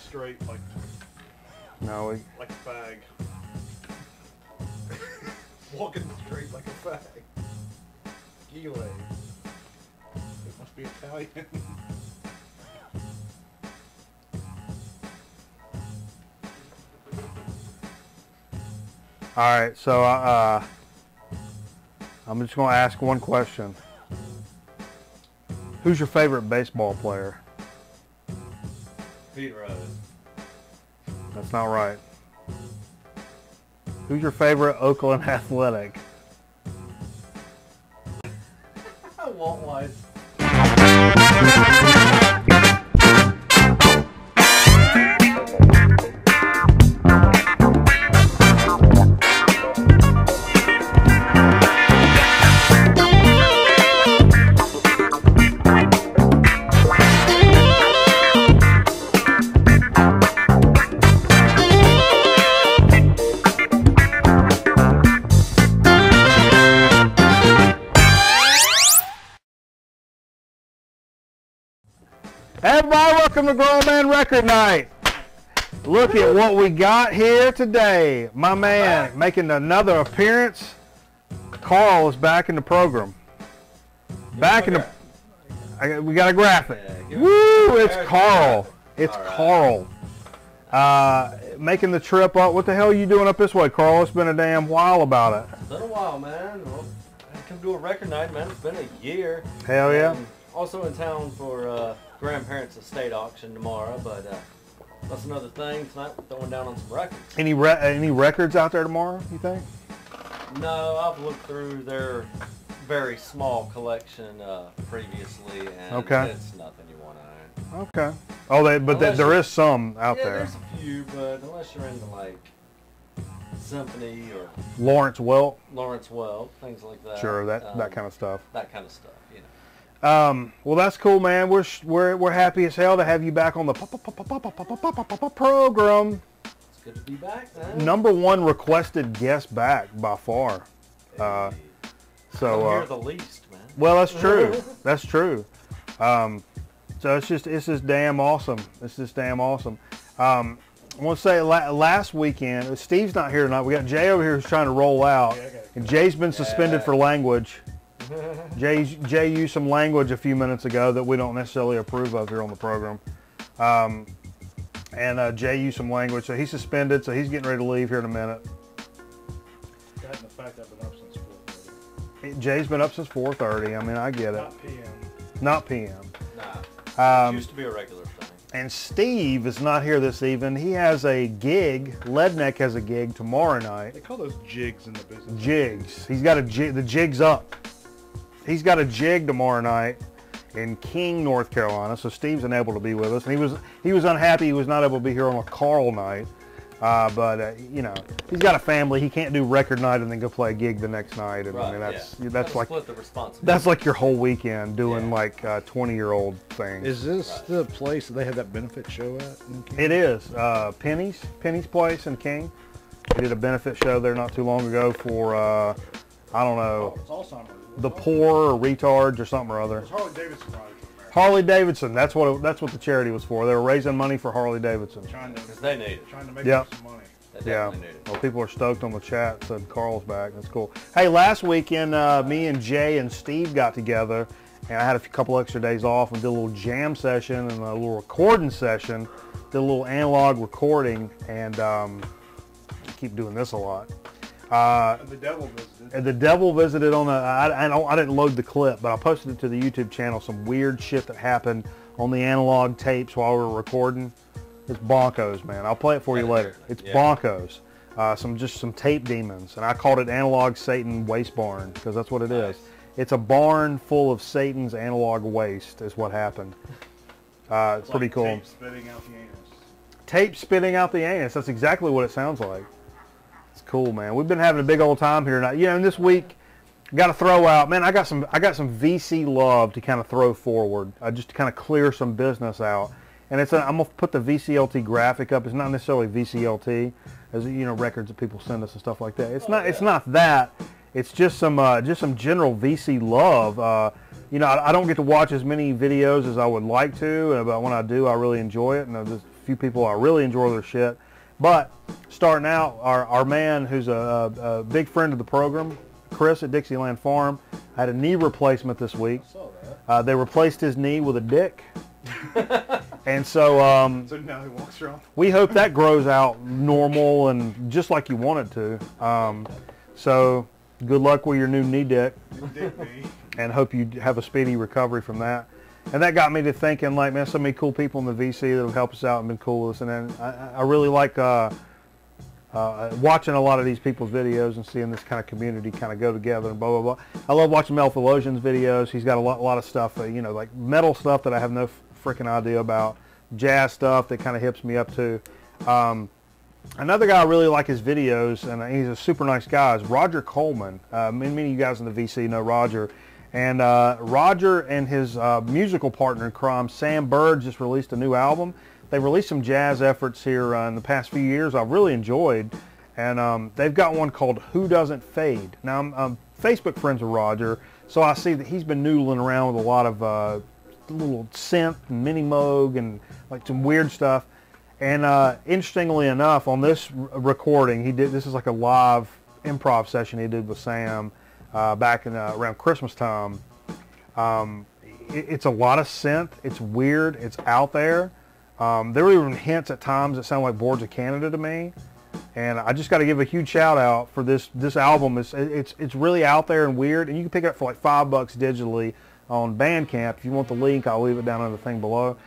straight like No, like a fag. Walking straight like a fag. Gile. It must be Italian. all right, so I'm just going to ask one question. Who's your favorite baseball player? Pete Rose. That's not right. Who's your favorite Oakland Athletic? Walt Weiss. Everybody, welcome to Grown Man Record Night. Look at what we got here today. My man making another appearance. Carl is back in the program. Back in the. We got a graphic. Yeah, Woo! It's There's Carl. It's All Carl. Making the trip up. What the hell are you doing up this way, Carl? It's been a damn while about it. It's been a while, man. Well, I come to a record night, man. It's been a year. Hell yeah. And also in town for grandparents' estate auction tomorrow, but that's another thing. Tonight we're throwing down on some records. Any records out there tomorrow, you think? No, I've looked through their very small collection previously, and Okay. it's nothing you want to own. Okay. Oh, there is some out Yeah, there. there's a few, but unless you're into like symphony or Lawrence Welk. Lawrence Welk, things like that. Sure, that kind of stuff. That kind of stuff, you know. Well, that's cool, man. We're happy as hell to have you back on the program. It's good to be back, man. #1 requested guest back by far. I'm So here the least, man. well, that's true. That's true. So it's just damn awesome. It's just damn awesome. I want to say last weekend, Steve's not here tonight. We got Jay over here who's trying to roll out, and Jay's been suspended for language. Jay used some language a few minutes ago that we don't necessarily approve of here on the program. And Jay used some language, so he's suspended, so he's getting ready to leave here in a minute. That and the fact I've been up since 4:30. Jay's been up since 4:30. I mean, I get it. Not PM. Not PM. Nah. It used to be a regular thing. And Steve is not here this evening. He has a gig. Leadneck has a gig tomorrow night. They call those jigs in the business. Jigs. He's got a jig. The jig's up. He's got a jig tomorrow night in King, North Carolina. So Steve's unable to be with us, and he was unhappy he was not able to be here on a Carl night. But you know, he's got a family. He can't do record night and then go play a gig the next night. And Right, I mean, yeah. that's like split the responsibility. that's like your whole weekend doing like 20-year-old things. Is this the place that they have that benefit show at? In King? It is Penny's place in King. They did a benefit show there not too long ago for I don't know, It's Alzheimer's. the poor or retards or something or other. It's Harley Davidson riders in America. Harley Davidson. That's what the charity was for. They were raising money for Harley Davidson. Because they need it. Trying to make Yep. some money. They Yeah. definitely need it. Well, people are stoked on the chat. Said Carl's back. That's cool. Hey, last weekend, me and Jay and Steve got together, and I had a couple extra days off and did a little jam session and a little recording session. Did a little analog recording, and I keep doing this a lot. The devil visited. And the devil visited on I didn't load the clip, but I posted it to the YouTube channel. Some weird shit that happened on the analog tapes while we were recording. It's bonkos, man. I'll play it for you later. It's bonkos. Some tape demons, and I called it Analog Satan Waste Barn because that's what it is. It's a barn full of Satan's analog waste is what happened. It's pretty cool. Tape spitting out the anus. Tape spitting out the anus. That's exactly what it sounds like. It's cool, man. We've been having a big old time here tonight. You know, and this week, got to throw out, man. I got some VC love to kind of throw forward, just to kind of clear some business out. And I'm gonna put the VCLT graphic up. It's not necessarily VCLT, as you know, records that people send us and stuff like that. It's not. It's not that. It's just some general VC love. You know, I don't get to watch as many videos as I would like to, but when I do, I really enjoy it. And just few people I really enjoy their shit. But starting out, our man who's a big friend of the program, Chris at Dixieland Farm, had a knee replacement this week. I saw that. They replaced his knee with a dick. And so, So now he walks around. we hope that grows out normal and just like you want it to. So good luck with your new knee dick, You dig me. and hope you have a speedy recovery from that. And that got me to thinking, like, man, so many cool people in the VC that have helped us out and been cool with us. And then I really like watching a lot of these people's videos and seeing this kind of community kind of go together and blah, blah, blah. I love watching Mel Theologian's videos. He's got a lot of stuff, you know, like metal stuff that I have no freaking idea about, jazz stuff that kind of hips me up to. Another guy I really like his videos, and he's a super nice guy, is Roger Coleman. Many of you guys in the VC know Roger. And Roger and his musical partner in crime, Sam Bird, just released a new album. They've released some jazz efforts here in the past few years I've really enjoyed. And they've got one called Who Doesn't Fade. Now, I'm Facebook friends with Roger, so I see that he's been noodling around with a lot of little synth and mini moog and like some weird stuff. And interestingly enough, on this recording, this is like a live improv session he did with Sam back in around Christmas time. It's a lot of synth. It's weird. It's out there. There were even hints at times that sound like Boards of Canada to me. And I just got to give a huge shout out for this album. It's really out there and weird, and you can pick it up for like $5 digitally on Bandcamp. If you want the link, I'll leave it down on the thing below.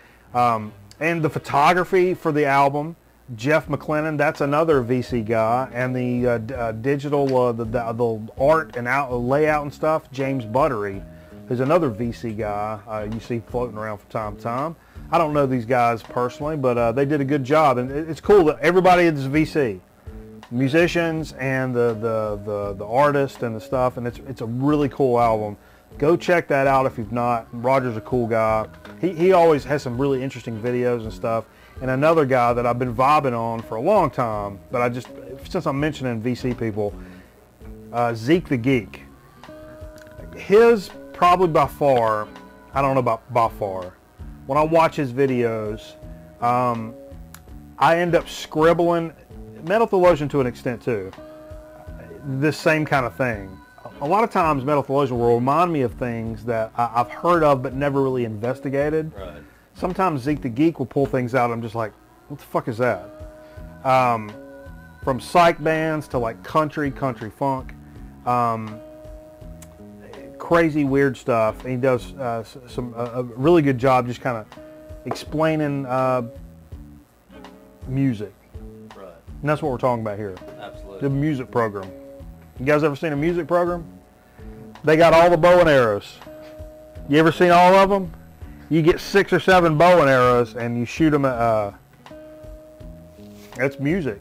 And the photography for the album, Jeff McLennan, that's another VC guy, and the digital, the art and layout and stuff, James Buttery, who's another VC guy you see floating around from time to time. I don't know these guys personally, but they did a good job, and it's cool that everybody is VC, musicians and the artists and the stuff, and it's a really cool album. Go check that out if you've not. Roger's a cool guy. He always has some really interesting videos and stuff. And another guy that I've been vibing on for a long time, but since I'm mentioning VC people, Zeke the Geek. His probably by far, I don't know about by far, when I watch his videos, I end up scribbling, Metal Theologian to an extent too, this same kind of thing. A lot of times Metal Theologian will remind me of things that I've heard of but never really investigated. Right. Sometimes Zeke the Geek will pull things out. I'm just like, what the fuck is that? From psych bands to like country funk, crazy weird stuff. And he does a really good job just kind of explaining music. Right. And that's what we're talking about here. Absolutely. The music program. You guys ever seen a music program? They got all the bow and arrows. You ever seen all of them? You get 6 or 7 bow and arrows and you shoot them at, that's music.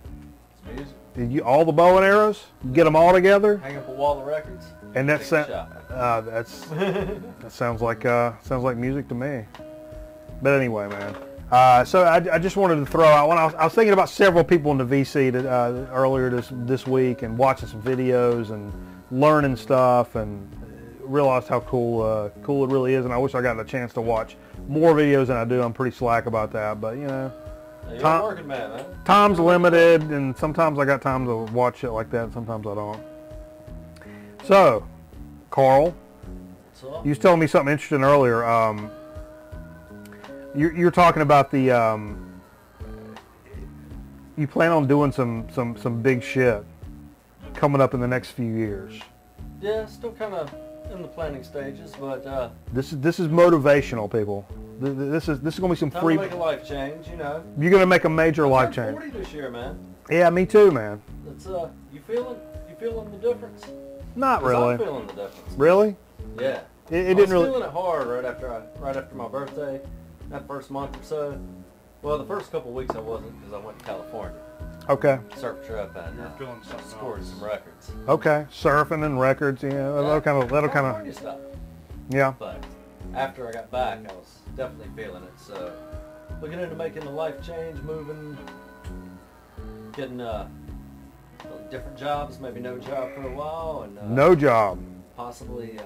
It's music. All the bow and arrows, you get them all together, Hang up a wall of records. and Take a shot. that sounds like music to me. But anyway, man. So I just wanted to throw out one. I was thinking about several people in the VC earlier this week, and watching some videos and learning stuff, and realized how cool it really is. And I wish I got a chance to watch more videos than I do. I'm pretty slack about that, but you know, You're a working man. time's limited, and sometimes I got time to watch shit like that, and sometimes I don't. So, Carl, So, you was telling me something interesting earlier. You're talking about the you plan on doing some big shit coming up in the next few years. yeah, still kind of in the planning stages, but This is motivational, people. This is gonna be some time free. to make a life change, you know. You're gonna make a major life I'm change. 40 this year, man. Yeah, me too, man. It's you feeling the difference? Not 'Cause really. I'm feeling the difference. Really? Yeah. It I didn't was really. feeling it hard right after my birthday, that first month or so. Well, the first couple of weeks I wasn't because I went to California, Okay. surf trip, and Feeling something scored else. some records. Okay. Surfing and records. Yeah. That'll kind of. California stuff. Yeah. But after I got back, I was definitely feeling it. So looking into making a life change, moving, getting different jobs, maybe no job for a while, and No job. possibly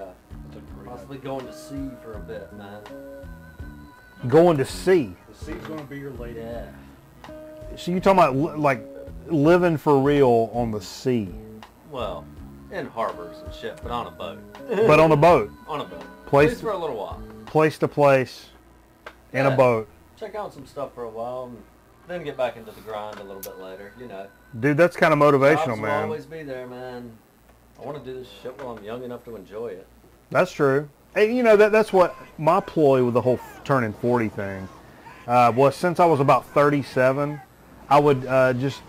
going to sea for a bit, man. Going to sea. The sea's gonna be your lady. Yeah. So you talking about like living for real on the sea, Well, in harbors and shit, but on a boat. but on a boat, On a boat. At Place- least for a little while. place to place, in a Yeah. boat. Check out some stuff for a while, and then get back into the grind a little bit later. You know, Dude, that's kind of motivational, jobs will man. always be there, man. I want to do this shit while I'm young enough to enjoy it. That's true. And you know, that's what my ploy with the whole turning 40 thing was. Since I was about 37, I would just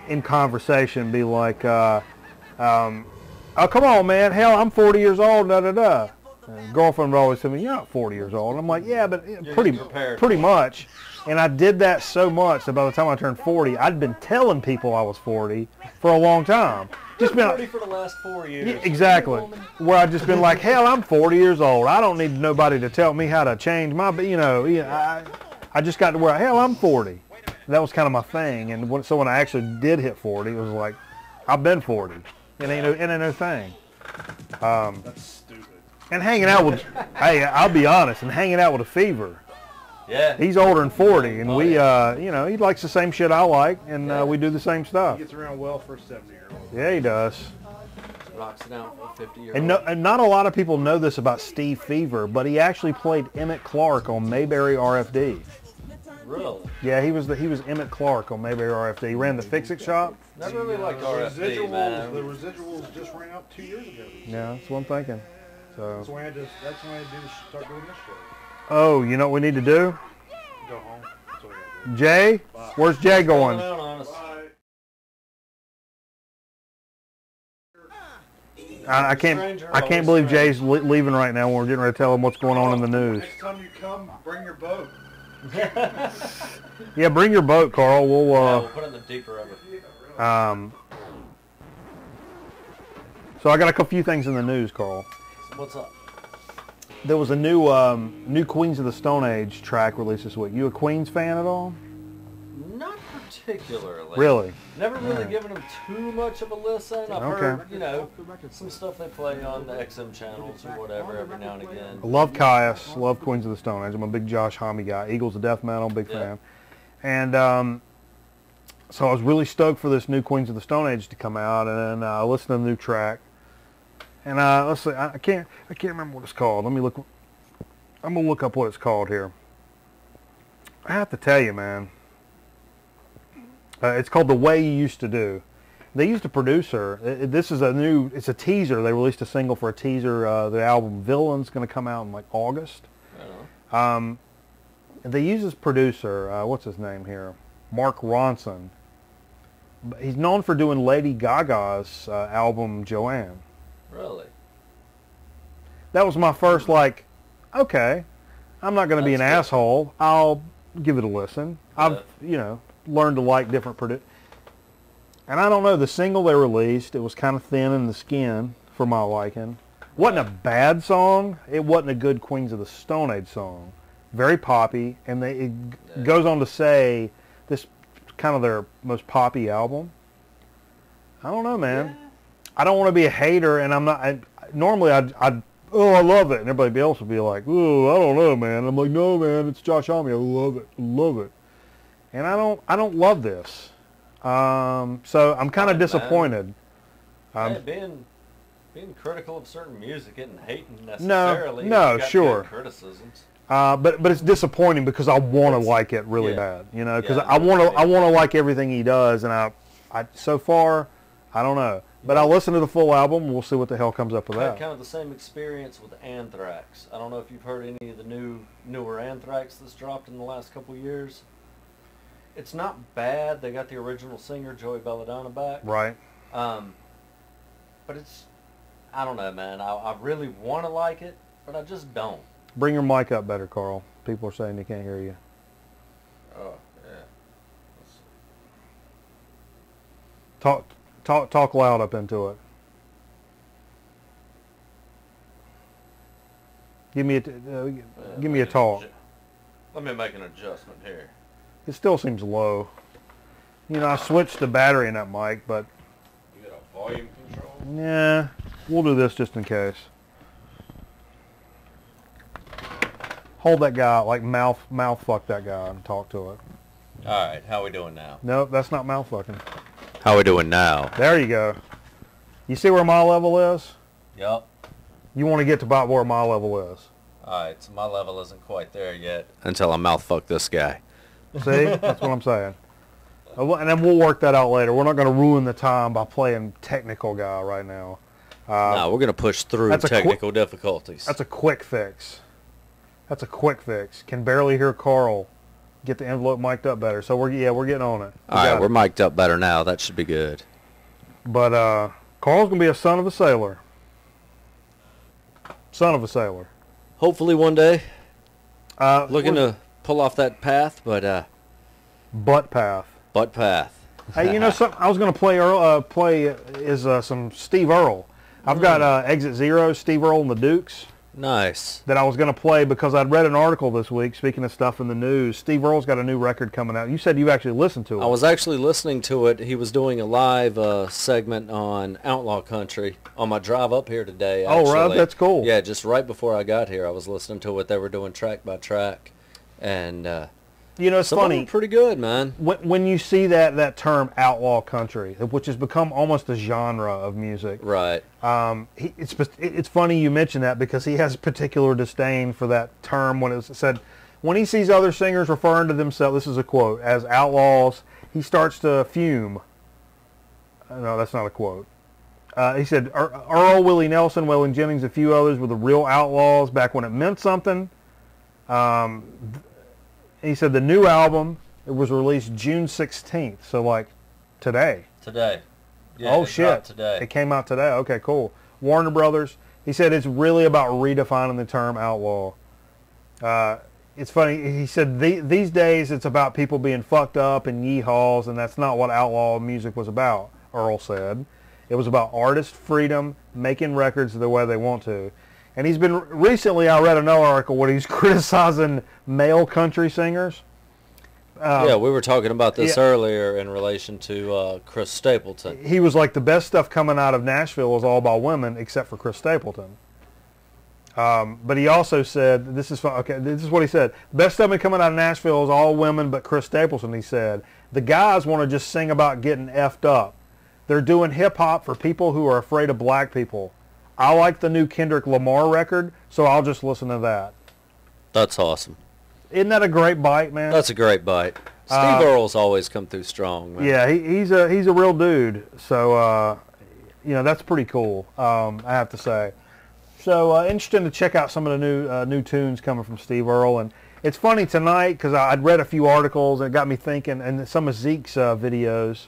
in conversation be like, oh, come on, man. Hell, I'm 40 years old, da-da-da. Girlfriend would always tell me, you're not 40 years old. I'm like, yeah, but pretty much. And I did that so much that by the time I turned 40, I'd been telling people I was 40 for a long time. Just been 40 for the last 4 years. Yeah, exactly. Where I've just been like, hell, I'm 40 years old. I don't need nobody to tell me how to change my, I just got to where, hell, I'm 40. That was kind of my thing. And so when I actually did hit 40, it was like, I've been 40. It ain't no thing. That's stupid. And hanging out with, hey, I'll be honest, and hanging out with a fever. Yeah. He's older than 40, and he likes the same shit I like, and we do the same stuff. He gets around well for a 70-year-old. Yeah, he does. Rocks it out for a 50-year-old. And not a lot of people know this about Steve Fever, but he actually played Emmett Clark on Mayberry RFD. Really? Yeah, he was Emmett Clark on Mayberry RFD. He ran the Fix-It shop. Never really liked RFD, man. The residuals just ran out 2 years ago. Yeah, that's what I'm thinking. So. That's why I had to start doing this show. Oh, you know what we need to do? Go home. That's what I gotta do. Jay? Bye. Where's Jay going? Down on us. Bye. I can't believe Jay's leaving right now when we're getting ready to tell him what's going on in the news. Next time you come, bring your boat. Yeah, bring your boat, Carl. We'll put it in the deeper of it. So I got a few things in the news, Carl. What's up? There was a new Queens of the Stone Age track released this week. You a Queens fan at all? Not particularly. Really? Never really given them too much of a listen. I've heard, some stuff they play on the XM channels or whatever every now and again. I love Caius, love Queens of the Stone Age. I'm a big Josh Homme guy. Eagles of Death Metal, big fan. And so I was really stoked for this new Queens of the Stone Age to come out, and I listened to the new track. And let's see, I can't remember what it's called. Let me look. I'm gonna look up what it's called here. I have to tell you, man. It's called The Way You Used to Do. They used a producer. This is it's a teaser. They released a single for a teaser. The album Villain's going to come out in like August. They use this producer, what's his name here? Mark Ronson. He's known for doing Lady Gaga's album Joanne. Really? That was my first like, okay, I'm not going to be an asshole. I'll give it a listen. I've, learned to like different producers. And I don't know, the single they released, it was kind of thin in the skin for my liking. Wasn't a bad song. It wasn't a good Queens of the Stone Age song. Very poppy, and it goes on to say this kind of their most poppy album. I don't know, man. Yeah. I don't want to be a hater, and I'm not. Normally, I'd I love it, and everybody else would be like, oh, I don't know, man. I'm like, no, man, it's Josh Homme. I love it. And I don't love this. So I'm kind of disappointed. Being critical of certain music isn't hating necessarily. No, sure. Criticisms. But it's disappointing because I want to like it really bad, because I want to like everything he does, and I so far, I don't know. But I'll listen to the full album, and we'll see what the hell comes up with I that. had kind of the same experience with Anthrax. I don't know if you've heard any of the newer Anthrax that's dropped in the last couple years. It's not bad. They got the original singer, Joey Belladonna, back. Right. But it's, I don't know, man. I really want to like it, but I just don't. Bring your mic up better, Carl. People are saying they can't hear you. Oh, yeah. Talk loud up into it. Give me a talk. Let me make an adjustment here. It still seems low. I switched the battery in that mic, but You got a volume control? yeah, we'll do this just in case. Hold that guy, like mouth fuck that guy and talk to it. All right, how we doing now? Nope, that's not mouth fucking. How we doing now? There you go. You see where my level is? Yep. You want to get to about where my level is. All right, so my level isn't quite there yet. Until I mouth fuck this guy. See? That's what I'm saying. And then we'll work that out later. We're not going to ruin the time by playing technical guy right now. No, we're going to push through technical difficulties. That's a quick fix. That's a quick fix. Can barely hear Carl. Get the envelope mic'd up better. So we're getting on it. All right, we're mic'd up better now. That should be good. But Carl's going to be a son of a sailor. Son of a sailor. Hopefully one day. Looking to pull off that path, but butt path. Butt path. Hey, you know something? I was going to play some Steve Earle. I've got Exit Zero, Steve Earle and the Dukes. Nice. That I was going to play because I'd read an article this week, speaking of stuff in the news. Steve Earle's got a new record coming out. You said you actually listened to it. I was actually listening to it. He was doing a live segment on Outlaw Country on my drive up here today, actually. Oh, right? That's cool. Yeah, just right before I got here, I was listening to what they were doing track by track. And you know, it's funny. Pretty good, man. When you see that term outlaw country, which has become almost a genre of music. Right. It's funny you mention that because he has particular disdain for that term when it's said, when he sees other singers referring to themselves, this is a quote, as outlaws, he starts to fume. No, that's not a quote. He said, Earl, Willie Nelson, Waylon Jennings, a few others were the real outlaws back when it meant something. He said the new album, it was released June 16th, so like today. Today. Yeah, oh, shit. Today. It came out today. Okay, cool. Warner Brothers. He said it's really about redefining the term outlaw. It's funny. He said these days it's about people being fucked up and yeehaws, and that's not what outlaw music was about, Earl said. It was about artist freedom, making records the way they want to. And he's been, recently I read another article where he's criticizing male country singers. Yeah, we were talking about this earlier in relation to Chris Stapleton. He was like, the best stuff coming out of Nashville is all about women except for Chris Stapleton. But he also said, this is what he said. The best stuff coming out of Nashville is all women but Chris Stapleton, he said. The guys want to just sing about getting effed up. They're doing hip-hop for people who are afraid of black people. I like the new Kendrick Lamar record, so I'll just listen to that. That's awesome. Isn't that a great bite, man? That's a great bite. Steve Earle's always come through strong, man. Yeah, he's a real dude. So, you know, that's pretty cool, I have to say. So, interesting to check out some of the new tunes coming from Steve Earle. And it's funny tonight because I'd read a few articles and it got me thinking, and some of Zeke's videos.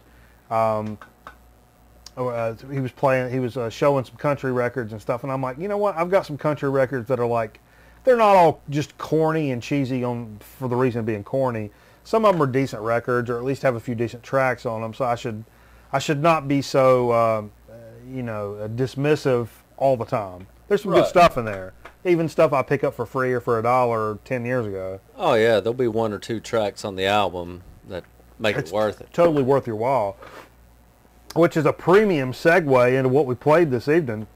He was showing some country records and stuff, and I'm like, you know what? I've got some country records that are like, they're not all just corny and cheesy for the reason of being corny. Some of them are decent records, or at least have a few decent tracks on them. So I should not be so dismissive all the time. There's some good stuff in there, even stuff I pick up for free or for $1 10 years ago. Oh yeah, there'll be 1 or 2 tracks on the album that make it worth it. Totally worth your while. Which is a premium segue into what we played this evening.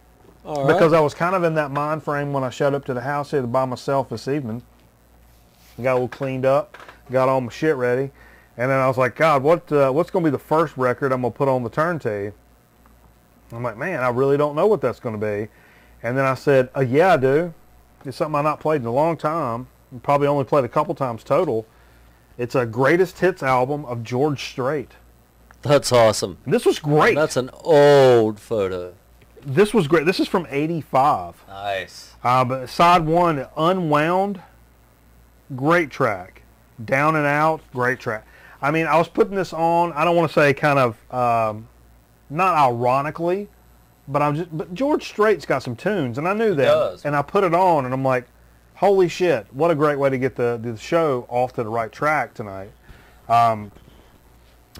All right. Because I was kind of in that mind frame when I showed up to the house here by myself this evening. Got a little cleaned up, got all my shit ready, and then I was like, God, what's going to be the first record I'm going to put on the turntable? I'm like, man, I really don't know what that's going to be. And then I said, yeah, I do. It's something I've not played in a long time. Probably only played a couple times total. It's a greatest hits album of George Strait. That's awesome. This was great. That's an old photo. This was great. This is from '85. Nice. But side 1, Unwound, great track. Down and Out, great track. I mean, I was putting this on, I don't want to say kind of, not ironically, but George Strait's got some tunes, and I knew that. He does. And I put it on, and I'm like, holy shit, what a great way to get the show off to the right track tonight.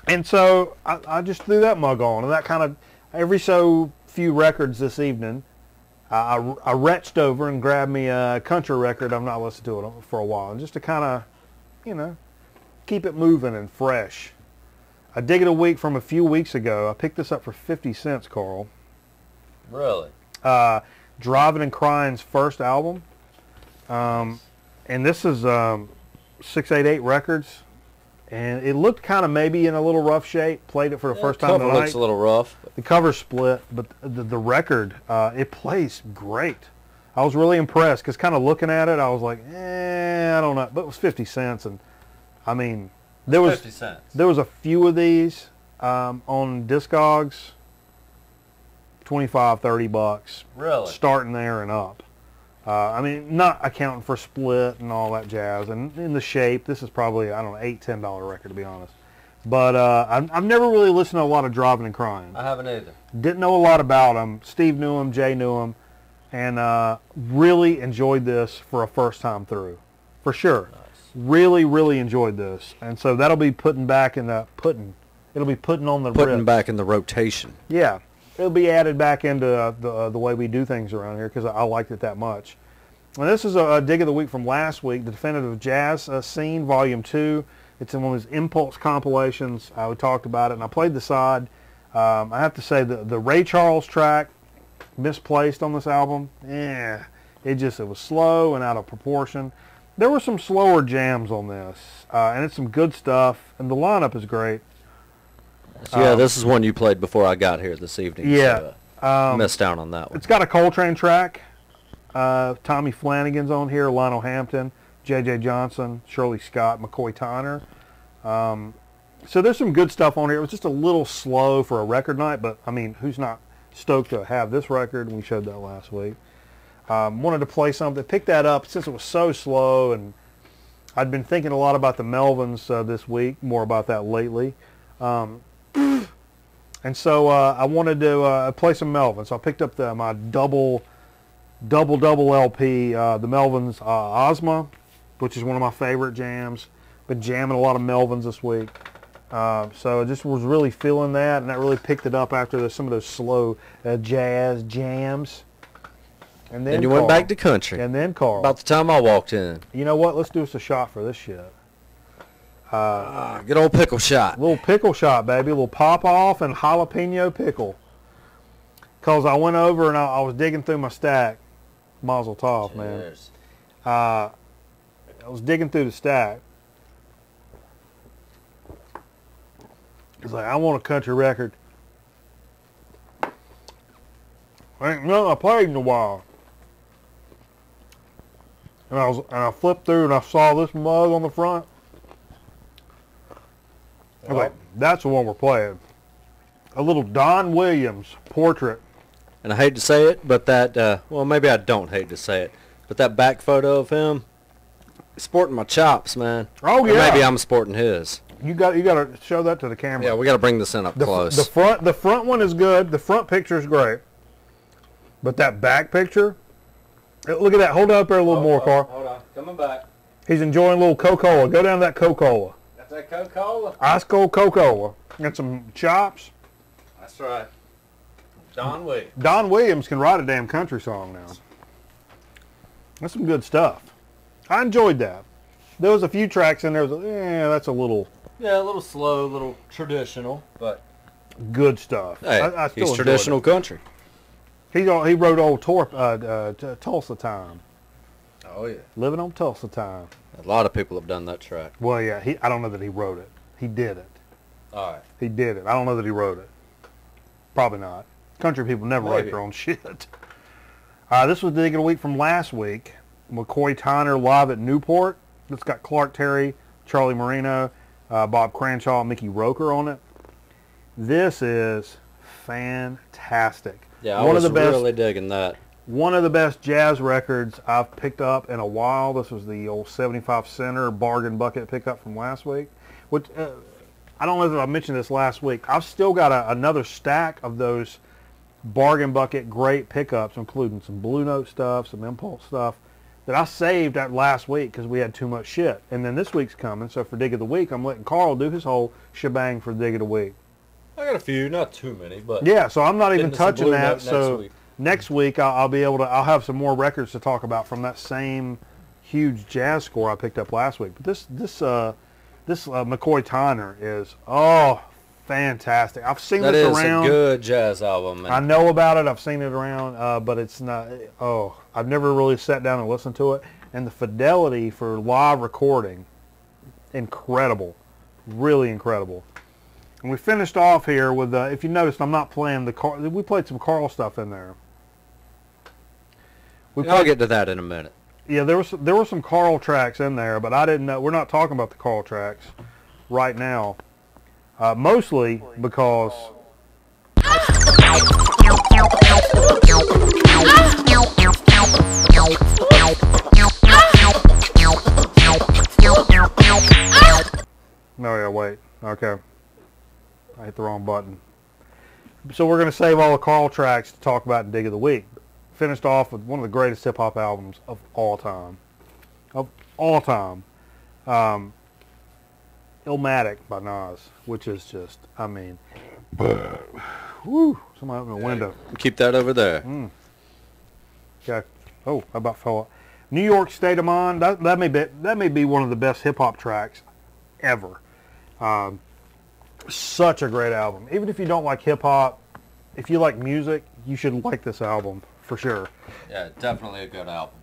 And so I just threw that mug on, and that kind of, every so few records this evening, I reached over and grabbed me a country record I've not listened to it for a while, just to kind of, you know, keep it moving and fresh. I Dig It a Week from a few weeks ago. I picked this up for 50 cents, Carl. Really? Driving and Crying's first album. And this is 688 Records. and it looked kind of maybe in a little rough shape. Played it for the first time cover tonight. looks a little rough. The cover's split, but the record, it plays great. I was really impressed because kind of looking at it, I was like, I don't know. But it was 50 cents, and I mean, there was 50 cents. There was a few of these on Discogs, 25, 30 bucks. Really? Starting there and up. I mean, not accounting for split and all that jazz. And in the shape, this is probably, I don't know, $8, $10 record, to be honest. But I've never really listened to a lot of Driving and Crying. I haven't either. Didn't know a lot about them. Steve knew them, Jay knew them, and really enjoyed this for a first time through, for sure. Nice. Really, really enjoyed this, and so that'll be putting back in the It'll be putting on the Putting rip. back in the rotation. Yeah, it'll be added back into the way we do things around here because I liked it that much. And this is a dig of the week from last week, the Definitive Jazz Scene, Volume 2. It's in one of those Impulse compilations. We talked about it, and I played the side. I have to say the Ray Charles track, misplaced on this album. It was slow and out of proportion. There were some slower jams on this, and it's some good stuff, and the lineup is great. So, yeah, this is one you played before I got here this evening. Yeah. So, missed out on that one. It's got a Coltrane track. Tommy Flanagan's on here, Lionel Hampton, J.J. Johnson, Shirley Scott, McCoy Tyner. So there's some good stuff on here. It was just a little slow for a record night, but, I mean, who's not stoked to have this record? We showed that last week. Wanted to play something. Picked that up since it was so slow, and I'd been thinking a lot about the Melvins this week, more about that lately. And so I wanted to play some Melvins. So I picked up my double LP, the Melvins Ozma, which is one of my favorite jams. Been jamming a lot of Melvins this week. So I just was really feeling that, and that really picked it up after some of those slow jazz jams. And then you went back to country. And then Carl. About the time I walked in. You know what? Let's do us a shot for this shit. Good old pickle shot. Little pickle shot, baby. A little pop-off and jalapeno pickle. Because I went over and I was digging through my stack. Mazel tov, man. I was digging through the stack. It's like, I want a country record. Ain't nothing I played in a while. And I flipped through and I saw this mug on the front. I was like, that's the one we're playing. A little Don Williams portrait. And I hate to say it, but that, well, maybe I don't hate to say it, but that back photo of him, sporting my chops, man. Oh, yeah. Or maybe I'm sporting his. You got to show that to the camera. Yeah, we got to bring this in up close. The front one is good. The front picture is great. But that back picture, look at that. Hold it up there a little more, Carl. Hold on. Coming back. He's enjoying a little Coca-Cola. Go down to that Coca-Cola. That's that Coca-Cola? Ice cold Coca-Cola. Got some chops. That's right. Don Williams. Don Williams can write a damn country song now. That's some good stuff. I enjoyed that. There was a few tracks in there. That's a little... Yeah, a little slow, a little traditional, but... Good stuff. Hey, I still he's traditional country. He wrote old Tulsa Time. Oh, yeah. Living on Tulsa Time. A lot of people have done that track. Well, yeah, I don't know that he wrote it. He did it. All right. He did it. I don't know that he wrote it. Probably not. Country people never write Maybe. their own shit. This was the dig of the week from last week. McCoy Tyner live at Newport. It's got Clark Terry, Charlie Marino, Bob Cranshaw, and Mickey Roker on it. This is fantastic. Yeah, I was really digging that. One of the best jazz records I've picked up in a while. This was the old 75 center bargain bucket pickup from last week. Which I don't know if I mentioned this last week. I've still got another stack of those bargain bucket great pickups, including some Blue Note stuff, some Impulse stuff, that I saved that last week because we had too much shit. And then this week's coming, so for Dig of the Week, I'm letting Carl do his whole shebang for Dig of the Week. I got a few, not too many, but... Yeah, so I'm not even touching that, so... Next week I'll be able to. I'll have some more records to talk about from that same huge jazz score I picked up last week. But this McCoy Tyner is fantastic. I've seen this around. That is a good jazz album. Man. I know about it. I've seen it around, but it's not. I've never really sat down and listened to it. And the fidelity for live recording, incredible. Really incredible. And we finished off here with, if you noticed, I'm not playing the Carl. We played some Carl stuff in there. I'll get to that in a minute. Yeah, there were some Carl tracks in there, but I didn't know. We're not talking about the Carl tracks right now, mostly because. No, yeah, wait. Okay. I hit the wrong button. So we're going to save all the Carl tracks to talk about in Dig of the Week. Finished off with one of the greatest hip-hop albums of all time. Of all time. Illmatic by Nas, which is just, I mean, whoo, somebody open the window. Keep that over there. Okay. Oh, I about fell off. New York State of Mind, that may be one of the best hip-hop tracks ever. Such a great album. Even if you don't like hip-hop, if you like music, you should like this album for sure. Yeah, definitely a good album.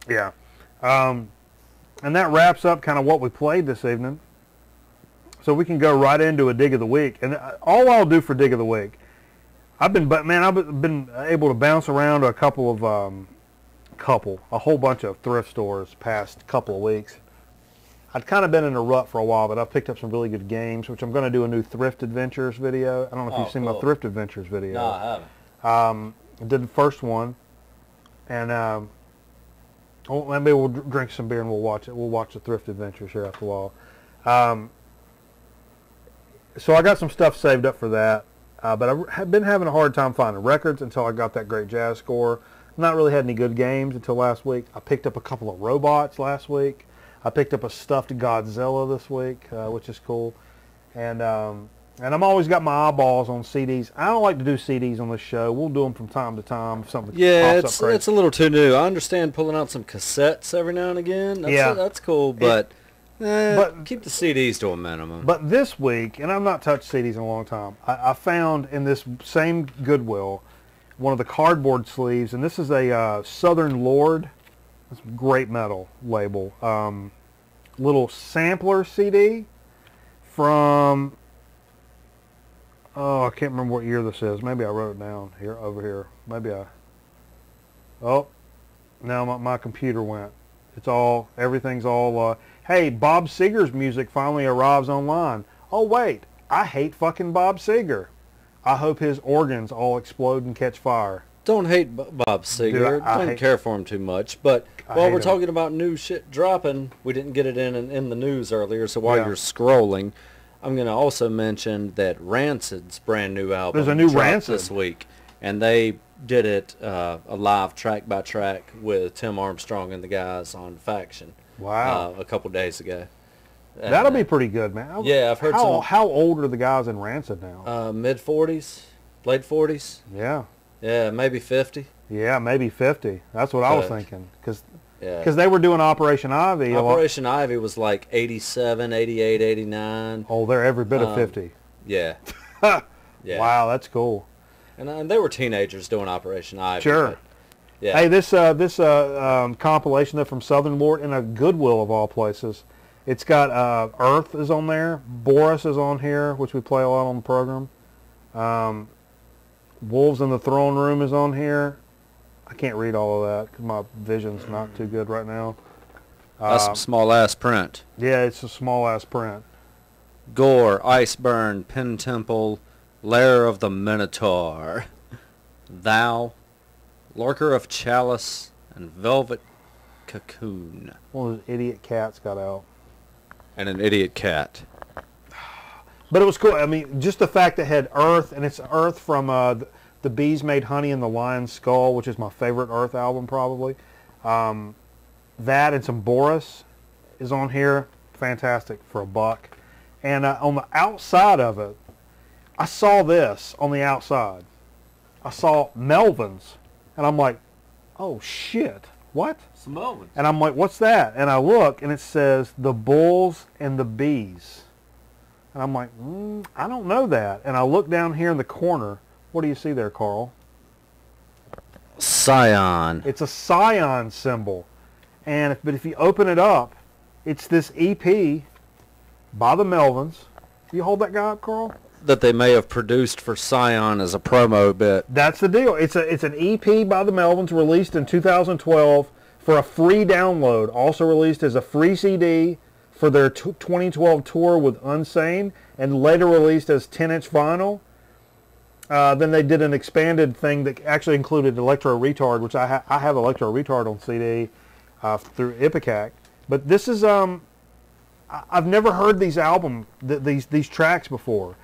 Yeah. And that wraps up kind of what we played this evening. So we can go right into a Dig of the Week. And all I'll do for Dig of the Week, I've been able to bounce around to a whole bunch of thrift stores past couple of weeks. I'd kind of been in a rut for a while, but I've picked up some really good games, which I'm going to do a new Thrift Adventures video. I don't know if you've seen my Thrift Adventures video. No, I haven't. I did the first one, and maybe we'll drink some beer and we'll watch it. We'll watch the Thrift Adventures here after a while. So I got some stuff saved up for that, but I have been having a hard time finding records until I got that great jazz score. Not really had any good games until last week. I picked up a couple of robots last week. I picked up a stuffed Godzilla this week, which is cool. And I'm always got my eyeballs on CDs. I don't like to do CDs on this show. We'll do them from time to time if something pops up crazy. It's a little too new. I understand pulling out some cassettes every now and again. That's cool, but keep the CDs to a minimum. But this week, and I've not touched CDs in a long time, I found in this same Goodwill one of the cardboard sleeves, and this is a Southern Lord. It's a great metal label. Little sampler CD from, I can't remember what year this is. Maybe I wrote it down over here. Now my computer went. Everything's all, hey, Bob Seger's music finally arrives online. Oh, wait, I hate fucking Bob Seger. I hope his organs all explode and catch fire. Don't hate Bob Seger. Don't care for him too much. But while we're talking about new shit dropping, we didn't get it in the news earlier, so while you're scrolling, I'm going to also mention that Rancid's brand new album There's a new dropped Rancid this week, and they did it a live track by track with Tim Armstrong and the guys on Faction. Wow. A couple days ago. That'll be pretty good, man. Yeah, I've heard how old are the guys in Rancid now? Mid-40s, late 40s. Yeah. Yeah, maybe 50. Yeah, maybe 50. That's what I was thinking. Because they were doing Operation Ivy. Operation Ivy was like 87, 88, 89. Oh, they're every bit of 50. Yeah. Yeah. Wow, that's cool. And they were teenagers doing Operation Ivy. Sure. But, yeah. Hey, this compilation from Southern Lord in a Goodwill of all places. It's got Earth is on there. Boris is on here, which we play a lot on the program. Wolves in the Throne Room is on here. I can't read all of that because my vision's not too good right now. That's some small-ass print. Yeah, it's a small-ass print. Gore, Iceburn, Pen Temple, Lair of the Minotaur, Thou, Lurker of Chalice, and Velvet Cocoon. One of those idiot cats got out. And an idiot cat. But it was cool. I mean, just the fact that it had Earth, and it's Earth from the Bees Made Honey and the Lion's Skull, which is my favorite Earth album probably. That and some Boris is on here. Fantastic for $1. And on the outside of it, I saw this on the outside. I saw Melvins, and I'm like, oh shit, what? Some Melvins. And I'm like, what's that? And I look, and it says The Bulls and the Bees. And I'm like, I don't know that. And I look down here in the corner. What do you see there, Carl? Scion. It's a Scion symbol. But if you open it up, it's this EP by the Melvins. You hold that guy up, Carl? That they may have produced for Scion as a promo bit. That's the deal. It's an EP by the Melvins released in 2012 for a free download. Also released as a free CD for their 2012 tour with Unsane, and later released as 10-inch vinyl. Then they did an expanded thing that actually included Electro Retard, which I have Electro Retard on CD through Ipecac. But this is I've never heard these these tracks before.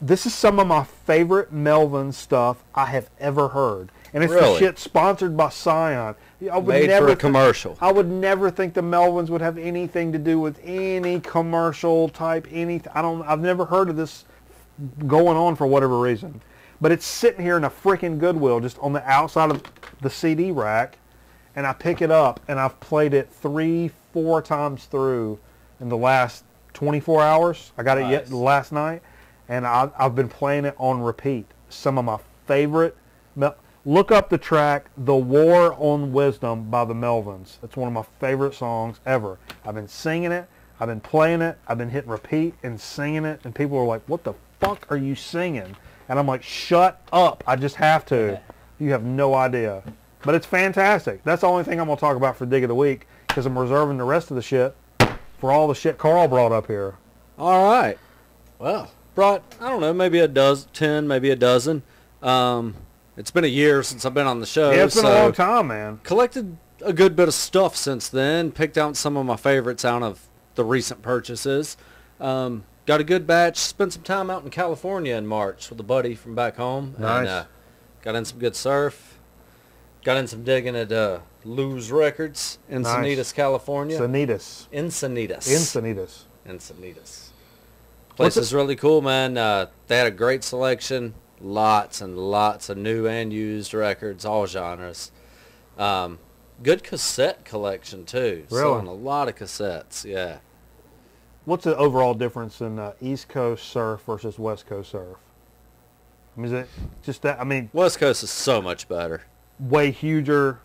This is some of my favorite Melvin stuff I have ever heard. And it's the shit sponsored by Scion. Made for a commercial. I would never think the Melvins would have anything to do with any commercial type anything. I've never heard of this going on for whatever reason. But it's sitting here in a freaking Goodwill just on the outside of the CD rack. And I pick it up and I've played it 3-4 times through in the last 24 hours. I got it last night. And I've been playing it on repeat. Some of my favorite. Look up the track "The War on Wisdom" by the Melvins. It's one of my favorite songs ever. I've been singing it. I've been playing it. I've been hitting repeat and singing it. And people are like, "What the fuck are you singing?" And I'm like, "Shut up! I just have to." You have no idea. But it's fantastic. That's the only thing I'm gonna talk about for Dig of the Week because I'm reserving the rest of the shit for all the shit Carl brought up here. All right. Well. Brought, I don't know, maybe 10, maybe a dozen. It's been a year since I've been on the show. Yeah, it's been a long time, man. Collected a good bit of stuff since then. Picked out some of my favorites out of the recent purchases. Got a good batch. Spent some time out in California in March with a buddy from back home. Nice. And, got in some good surf. Got in some digging at Lou's Records in Encinitas, California. Encinitas. Place is really cool, man. They had a great selection. Lots and lots of new and used records, all genres. Good cassette collection, too. Really? Selling a lot of cassettes, yeah. What's the overall difference in East Coast surf versus West Coast surf? I mean, is it just that? I mean, West Coast is so much better. Way huger,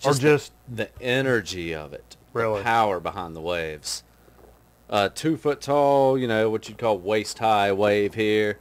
or just the energy of it. Really? The power behind the waves. 2 foot tall, what you'd call waist high wave here.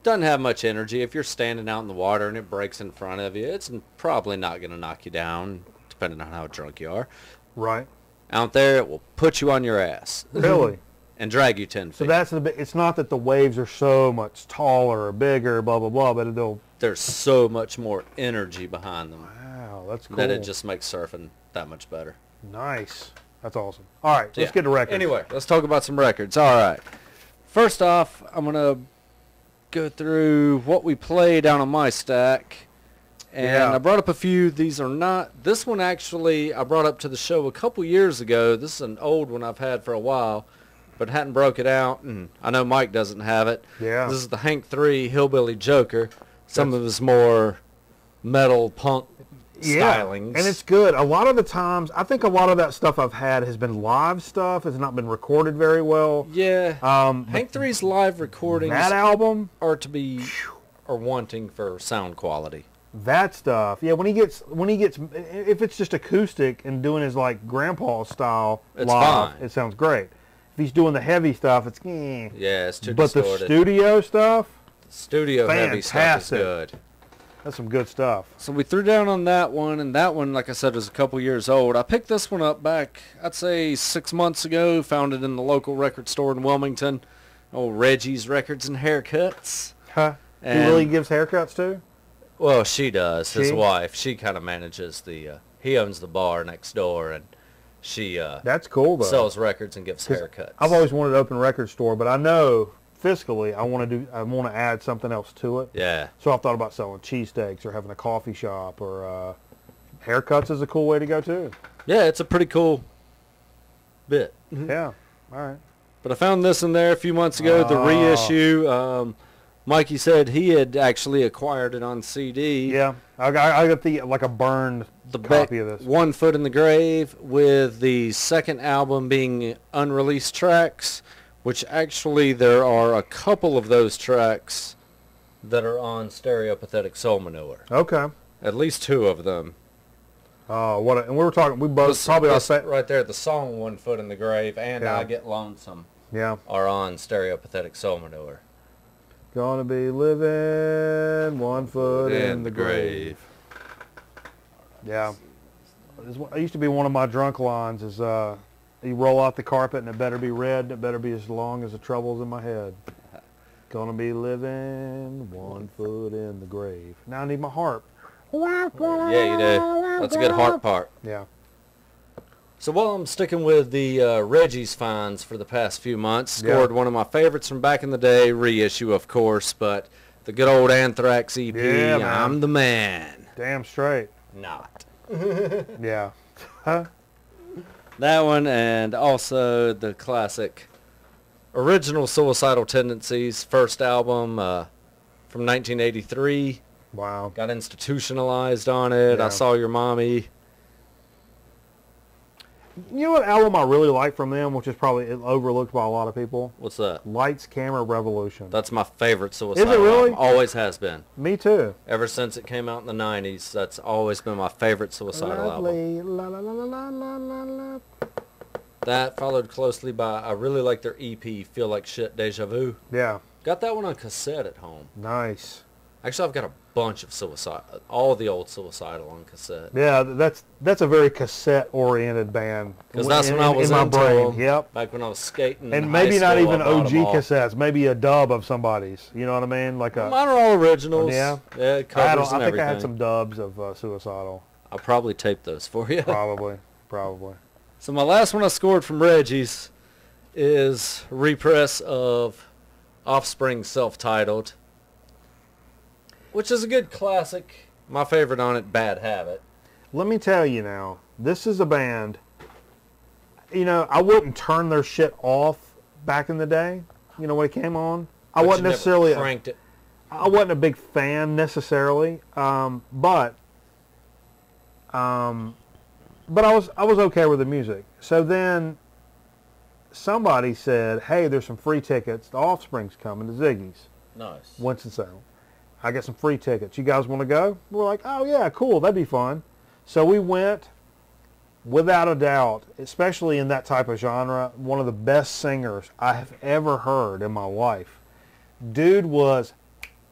Doesn't have much energy. If you're standing out in the water and it breaks in front of you, it's probably not going to knock you down, depending on how drunk you are. Right. Out there, it will put you on your ass. Really? And drag you 10 feet. So that's it's not that the waves are so much taller or bigger, blah, blah, blah, but there's so much more energy behind them. Wow, that's cool. That it just makes surfing that much better. Nice. That's awesome. All right, let's get to records. Anyway, let's talk about some records. All right. First off, I'm going to go through what we play down on my stack. And I brought up a few. These are not. This one, actually, I brought up to the show a couple years ago. This is an old one I've had for a while, but hadn't broke it out. And I know Mike doesn't have it. Yeah. This is the Hank 3 Hillbilly Joker. Some of his more metal punk stylings. And it's good. A lot of the times, I think a lot of that stuff I've had has been live stuff. It's not been recorded very well. Yeah. Hank 3's live recordings that album are wanting for sound quality. That stuff. Yeah, when he gets if it's just acoustic and doing his like grandpa style it's live, fine. It sounds great. If he's doing the heavy stuff, it's yeah, it's too But distorted. The studio stuff, studio heavy stuff is good. That's some good stuff. So we threw down on that one, and that one, like I said, was a couple years old. I picked this one up back, I'd say 6 months ago. Found it in the local record store in Wilmington. Old Reggie's Records and Haircuts. Huh? He really gives haircuts too? Well, she does. His wife. She kind of manages he owns the bar next door, and she that's cool though. Sells records and gives haircuts. I've always wanted to open a record store, but I know fiscally, I want to add something else to it. Yeah. So I've thought about selling cheesesteaks or having a coffee shop or haircuts is a cool way to go too. Yeah, it's a pretty cool bit. Yeah. All right. But I found this in there a few months ago, the reissue. Mikey said he had actually acquired it on CD. Yeah. I got a burned copy of this. 1 Foot in the Grave, with the second album being unreleased tracks. Which actually there are a couple of those tracks that are on Stereopathetic Soul Manure. Okay. At least 2 of them. Oh, and we were talking. We both probably our right there. The song "One Foot in the Grave" and Yeah. "I Get Lonesome" Yeah. are on Stereo Pathetic Soul Manure. Gonna be living 1 foot in the grave. Yeah. It used to be one of my drunk lines is, you roll out the carpet and it better be red and it better be as long as the trouble's in my head. Gonna be living 1 foot in the grave. Now I need my harp. Yeah, you do. That's a good harp part. Yeah. So while I'm sticking with the Reggie's finds for the past few months, scored one of my favorites from back in the day, reissue of course, but the good old Anthrax EP, Yeah, man. I'm the Man. Damn straight. Not. Yeah. Huh? That one, and also the classic Original Suicidal Tendencies first album from 1983. Wow. Got institutionalized on it. Yeah. I Saw Your Mommy. You know what album I really like from them, which is probably overlooked by a lot of people? What's that? Lights, Camera, Revolution. That's my favorite Suicidal Is it really? album. Always has been. Me too. Ever since it came out in the 90s, that's always been my favorite Suicidal album. Lovely. La, la, la, la, la, la, la. That followed closely by, I really like their EP, Feel Like Shit, Deja Vu. Yeah. Got that one on cassette at home. Nice. Actually, I've got a bunch of all the old Suicidal on cassette. Yeah, that's a very cassette-oriented band. Because that's when I was in my into brain. them, Yep. back when I was skating in And high maybe not school, even I bought OG 'em all. cassettes. Maybe a dub of somebody's. You know what I mean? Like a. Mine are all originals. Yeah. Yeah, covers I and think everything. I had some dubs of Suicidal. I'll probably tape those for you. Probably. So my last one I scored from Reggie's is repress of Offspring self-titled, which is a good classic. My favorite on it, Bad Habit. Let me tell you now, this is a band, you know, I wouldn't turn their shit off back in the day, you know, when it came on. I But wasn't you necessarily, never cranked it. I wasn't a big fan necessarily, but I was okay with the music. So then somebody said, hey, there's some free tickets. The Offspring's coming to Ziggy's, Nice. Winston-Salem. I got some free tickets. You guys want to go? We're like, oh, yeah, cool. That'd be fun. So we went, without a doubt, especially in that type of genre, one of the best singers I have ever heard in my life. Dude was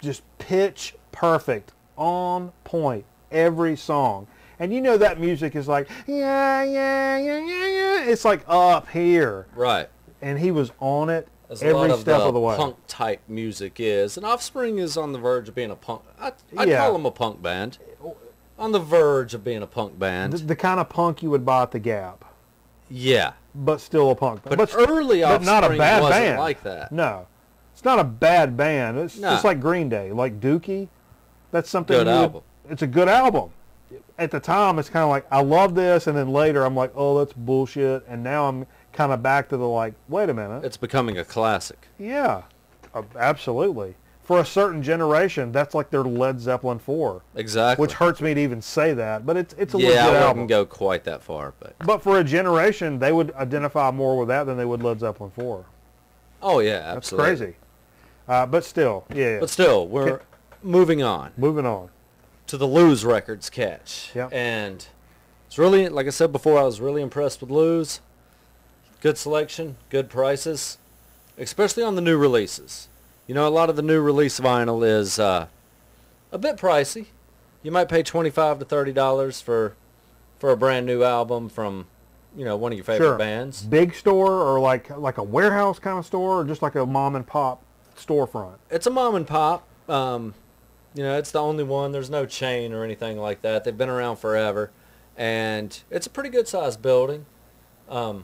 just pitch perfect, on point, every song. And you know that music is like, yeah, yeah, yeah, yeah, yeah. It's like up here. Right. And he was on it. As a every lot of step the of the way. punk type music is, and Offspring is on the verge of being a punk. I'd Yeah. call them a punk band. On the verge of being a punk band. The kind of punk you would buy at the Gap, Yeah, but still a punk band. but early but Offspring not a bad wasn't band. like that. No, it's not a bad band. It's No. just like Green Day, like Dookie. That's something. Good album. It's a good album. At the time, it's kind of like I love this, and then later I'm like, oh, that's bullshit. And now I'm kind of back to the like, wait a minute. It's becoming a classic. Yeah, absolutely. For a certain generation, that's like their Led Zeppelin 4, Exactly. which hurts me to even say that, but it's a legit Yeah, I album. wouldn't go quite that far, but But for a generation, they would identify more with that than they would Led Zeppelin 4. oh yeah, That's absolutely. crazy. But still, yeah. But still, we're moving on Moving on. to the Lose Records catch. Yep. And it's really, like I said before, I was really impressed with Lose. Good selection, good prices, especially on the new releases. You know, a lot of the new release vinyl is a bit pricey. You might pay $25 to $30 for a brand new album from, you know, one of your favorite Sure. bands. Big store or like a warehouse kind of store or just like a mom and pop storefront? It's a mom and pop. You know, it's the only one. There's no chain or anything like that. They've been around forever. And it's a pretty good sized building. So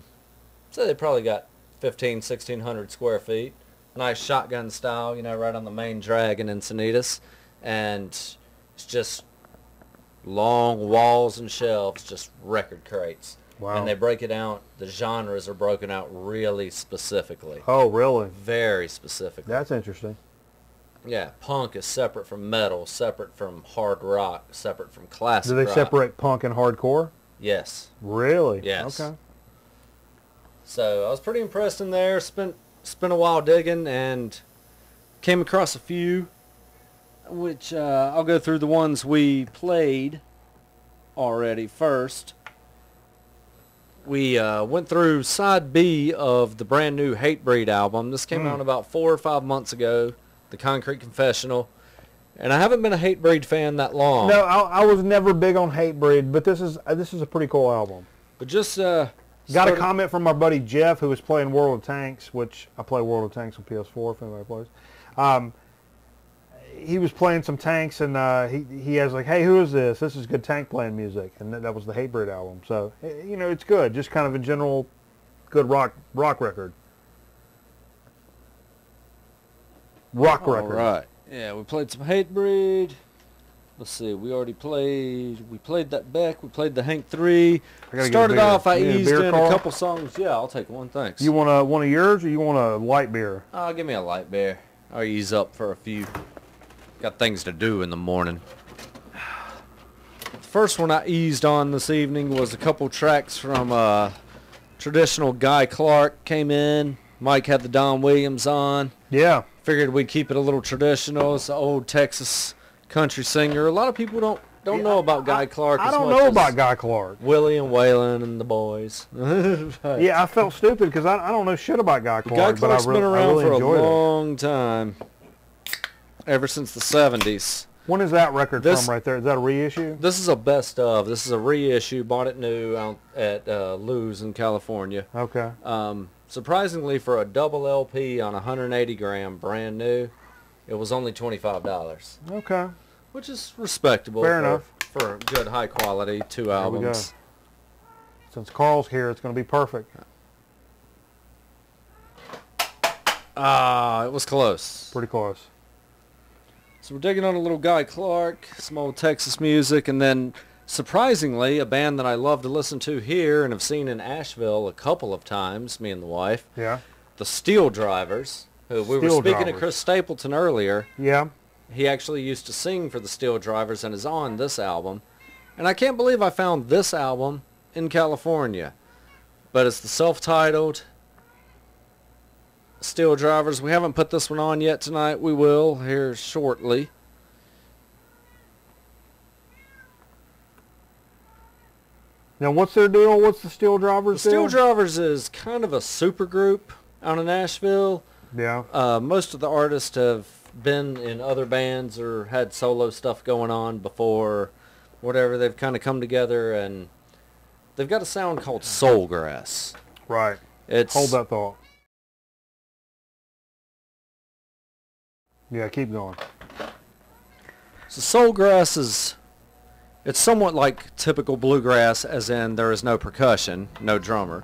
they probably got 1,600 square feet. Nice shotgun style, you know, right on the main drag in Encinitas. And it's just long walls and shelves, just record crates. Wow. And they break it out. The genres are broken out really specifically. Oh, really? Very specifically. That's interesting. Yeah, punk is separate from metal, separate from hard rock, separate from classic Do they rock. separate punk and hardcore? Yes. Really? Yes. Okay. So I was pretty impressed in there. Spent a while digging and came across a few, which I'll go through the ones we played. already. First, we went through side B of the brand new Hatebreed album. This came out about 4 or 5 months ago, The Concrete Confessional. And I haven't been a Hatebreed fan that long. No, I was never big on Hatebreed, but this is a pretty cool album. But just got a comment from our buddy Jeff, who was playing World of Tanks, which I play World of Tanks on PS4 if anybody plays. He was playing some tanks, and he was like, "Hey, who is this? This is good tank playing music," and that was the Hatebreed album. So it's good, just kind of in general, good rock record. Rock record. All right. Yeah, we played some Hatebreed. Let's see, we played that Beck, we played the Hank 3. Started off, I eased in a couple songs. Yeah, I'll take one, thanks. You want one of yours, or you want a light beer? Oh, give me a light beer. I'll ease up for a few. Got things to do in the morning. The first one I eased on this evening was a couple tracks from traditional Guy Clark came in. Mike had the Don Williams on. Yeah. Figured we'd keep it a little traditional. It's an old Texas country singer. A lot of people don't know about Guy Clark. I don't know about Guy Clark. Willie and Waylon and the boys. Yeah, I felt stupid because I don't know shit about Guy Clark. Guy Clark's been around really for a enjoyed long time. Ever since the 70s. When is that record from right there? Is that a reissue? This is a best of. This is a reissue. Bought it new out at Lou's in California. Okay. Surprisingly, for a double LP on 180 gram, brand new, it was only $25. Okay. Which is respectable. Fair enough. For good, high quality, 2 albums. There we go. Since Carl's here, it's going to be perfect. It was close. Pretty close. So we're digging on a little Guy Clark, some old Texas music, and then surprisingly, a band that I love to listen to here and have seen in Asheville a couple of times, me and the wife. Yeah. The Steel Drivers, who we were speaking to Chris Stapleton earlier. Yeah. He actually used to sing for the Steel Drivers and is on this album. And I can't believe I found this album in California. But it's the self-titled Steel Drivers. We haven't put this one on yet tonight. We will here shortly. Now, what's their deal? What's the Steel Drivers The deal? Steel Drivers is kind of a super group out of Nashville. Yeah. Most of the artists have been in other bands or had solo stuff going on before, whatever. They've kind of come together, and they've got a sound called Soulgrass. Right. It's Hold that thought. Yeah, keep going. So Soulgrass is, it's somewhat like typical bluegrass, as in there is no percussion, no drummer,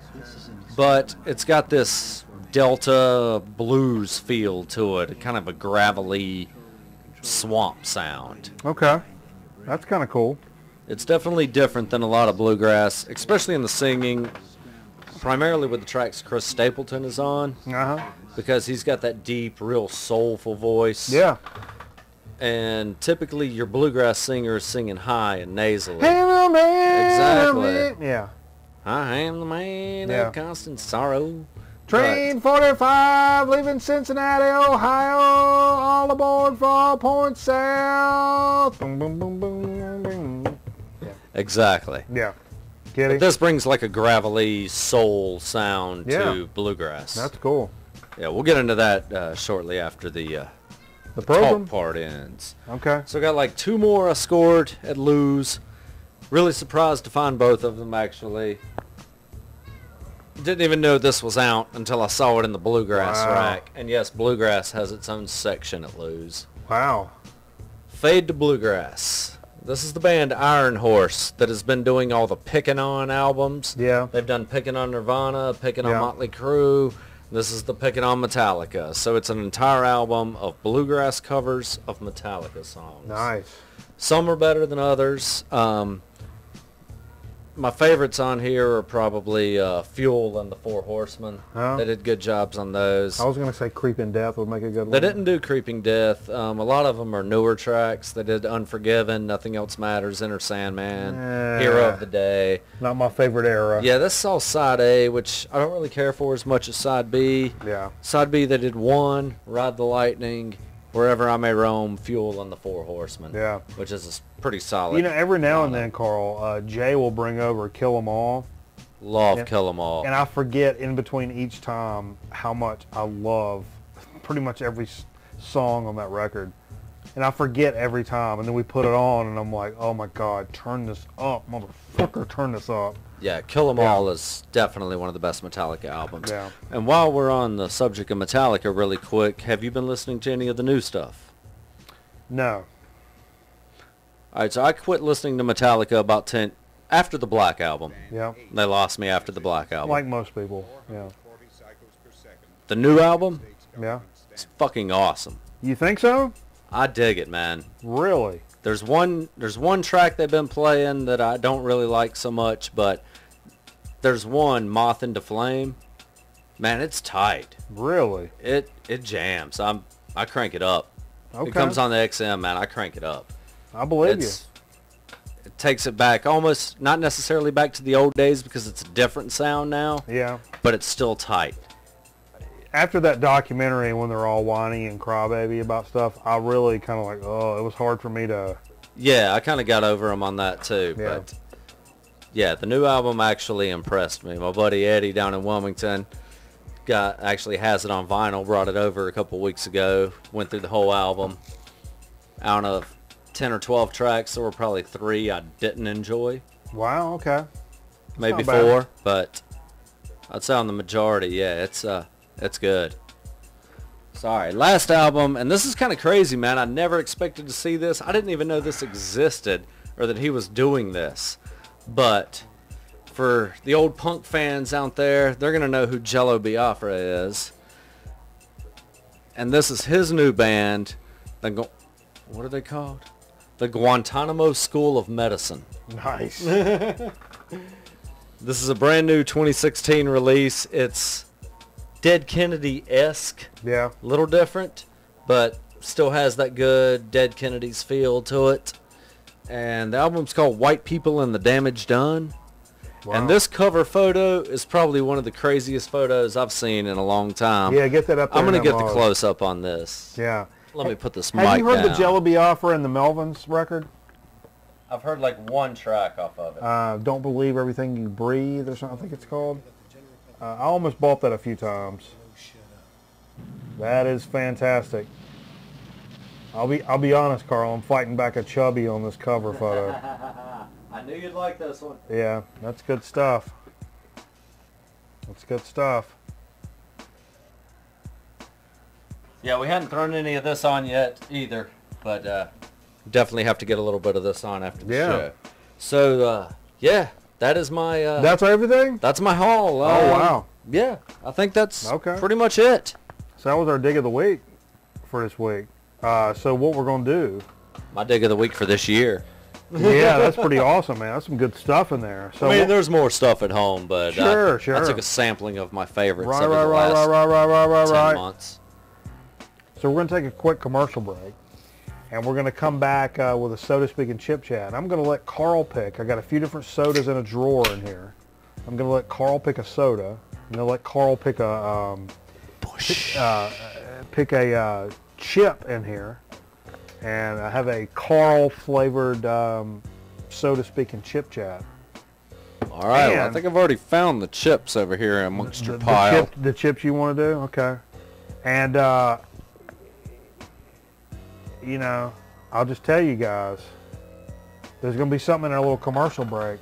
but it's got this Delta blues feel to it, kind of a gravelly swamp sound. Okay. That's kind of cool. It's definitely different than a lot of bluegrass, especially in the singing, primarily with the tracks Chris Stapleton is on, because he's got that deep, real soulful voice. Yeah. And typically your bluegrass singer is singing high and nasally. Exactly. Yeah. I am the man of constant sorrow. Train 45 leaving Cincinnati, Ohio, all aboard for all points south. Boom, boom, boom, boom, boom. Yeah. Exactly. Yeah. Kidding? But this brings like a gravelly soul sound to bluegrass. That's cool. Yeah, we'll get into that shortly after the program talk part ends. Okay. So I got like 2 more I scored at Lou's. Really surprised to find both of them, actually. Didn't even know this was out until I saw it in the bluegrass rack. And yes, bluegrass has its own section at Lou's. Wow. Fade to Bluegrass. This is the band Iron Horse that has been doing all the Pickin' On albums. Yeah. They've done Pickin' On Nirvana, Pickin' On Motley Crue. This is the Pickin' On Metallica. So it's an entire album of bluegrass covers of Metallica songs. Nice. Some are better than others. My favorites on here are probably Fuel and the Four Horsemen. They did good jobs on those. I was going to say Creeping Death would make a good one. They didn't do Creeping Death. A lot of them are newer tracks. They did Unforgiven, Nothing Else Matters, Enter Sandman, Hero of the Day. Not my favorite era. Yeah, this is all Side A, which I don't really care for as much as Side B. Yeah. Side B, they did 1, Ride the Lightning, Wherever I may roam, Fuel and the Four Horsemen. Yeah. Which is a pretty solid. You know, every now and then, Carl, Jay will bring over Kill 'Em All. Love Kill 'Em All. And I forget in between each time how much I love pretty much every song on that record. And I forget every time. And then we put it on, and I'm like, oh, my God, turn this up. Motherfucker, turn this up. Yeah, Kill 'Em All is definitely one of the best Metallica albums. Yeah. And while we're on the subject of Metallica really quick, have you been listening to any of the new stuff? No. All right, so I quit listening to Metallica about after the Black Album. Yeah. They lost me after the Black Album. Like most people. Yeah. The new album, Yeah. it's fucking awesome. You think so? I dig it, man. Really? There's one track they've been playing that I don't really like so much, but there's one, Moth into Flame. Man, it's tight. Really? It jams. I crank it up. Okay. It comes on the XM, man. I crank it up. I believe you. It takes it back, almost not necessarily back to the old days because it's a different sound now. Yeah. But it's still tight. After that documentary, when they're all whiny and crybaby about stuff, I really kind of like, oh, it was hard for me to. Yeah, I kind of got over them on that too. Yeah. But yeah, the new album actually impressed me. My buddy Eddie down in Wilmington actually has it on vinyl. Brought it over a couple weeks ago. Went through the whole album. Out of 10 or 12 tracks, there were probably 3 I didn't enjoy. Wow. Okay. Maybe not bad. 4, but I'd say on the majority, yeah, it's good. Sorry, last album, and this is kind of crazy, man. I never expected to see this. I didn't even know this existed or that he was doing this. But for the old punk fans out there, they're going to know who Jello Biafra is. And this is his new band. What are they called? The Guantanamo School of Medicine. Nice. This is a brand new 2016 release. It's Dead Kennedy-esque. Yeah. A little different, but still has that good Dead Kennedys feel to it. And the album's called White People and the Damage Done. Wow. And this cover photo is probably one of the craziest photos I've seen in a long time. Yeah, get that up there. I'm going to in get the mode. close-up on this. Yeah. Let me put this mic Have you heard down. the Jello Biafra and the Melvins record? I've heard like one track off of it. Don't Believe Everything You Breathe or something, I think it's called. I almost bought that a few times. That is fantastic. I'll be honest, Carl. I'm fighting back a chubby on this cover photo. I knew you'd like this one. Yeah, that's good stuff. That's good stuff. Yeah, we hadn't thrown any of this on yet either, but definitely have to get a little bit of this on after the show. So, yeah, that is my... That's everything? That's my haul. Oh, wow. Yeah, I think that's Okay. pretty much it. So that was our dig of the week for this week. So what we're going to do... My dig of the week for this year. Yeah, that's pretty awesome, man. That's some good stuff in there. So I mean, there's more stuff at home, but Sure. I took a sampling of my favorites Right, over the last 10 months. So we're going to take a quick commercial break, and we're going to come back with a Soda Speaking Chip Chat. I'm going to let Carl pick. I got a few different sodas in a drawer in here. I'm going to let Carl pick a soda. I'm going to let Carl pick a chip in here, and I have a Carl flavored Soda Speaking Chip Chat. All right, well, I And- think I've already found the chips over here amongst your pile. The chips you want to do? Okay. And, you know, I'll just tell you guys, there's going to be something in our little commercial break,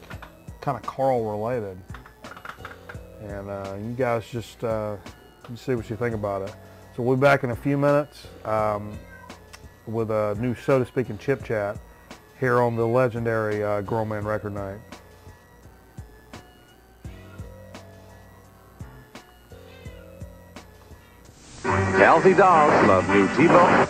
kind of Carl related. And you guys just see what you think about it. So we'll be back in a few minutes with a new Soda Speaking Chip Chat here on the legendary Grown Man Record Night. Healthy dogs love new T-Bone.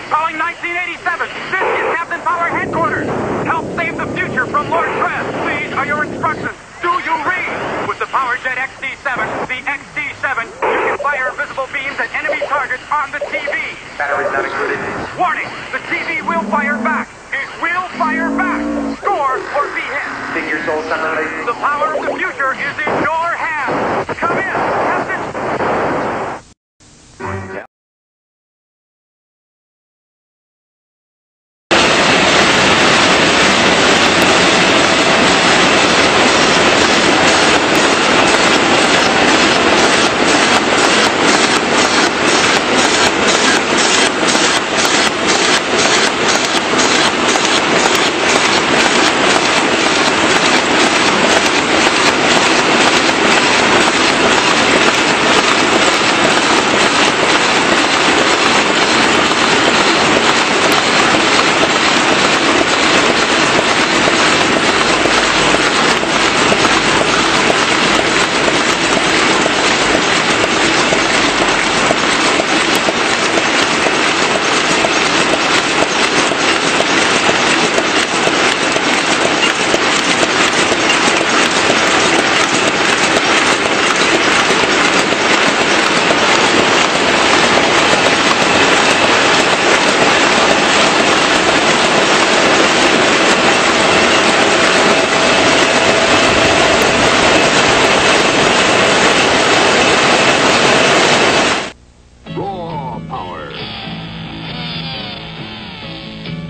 Calling 1987. This is Captain Power Headquarters. Help save the future from Lord Kress. These are your instructions. Do you read? With the PowerJet XD7, the XD7, you can fire visible beams at enemy targets on the TV. Batteries not included. Warning, the TV will fire back. It will fire back. Score or be hit. Think your soul sunrise. The power of the future is in your hands. Come in, Captain.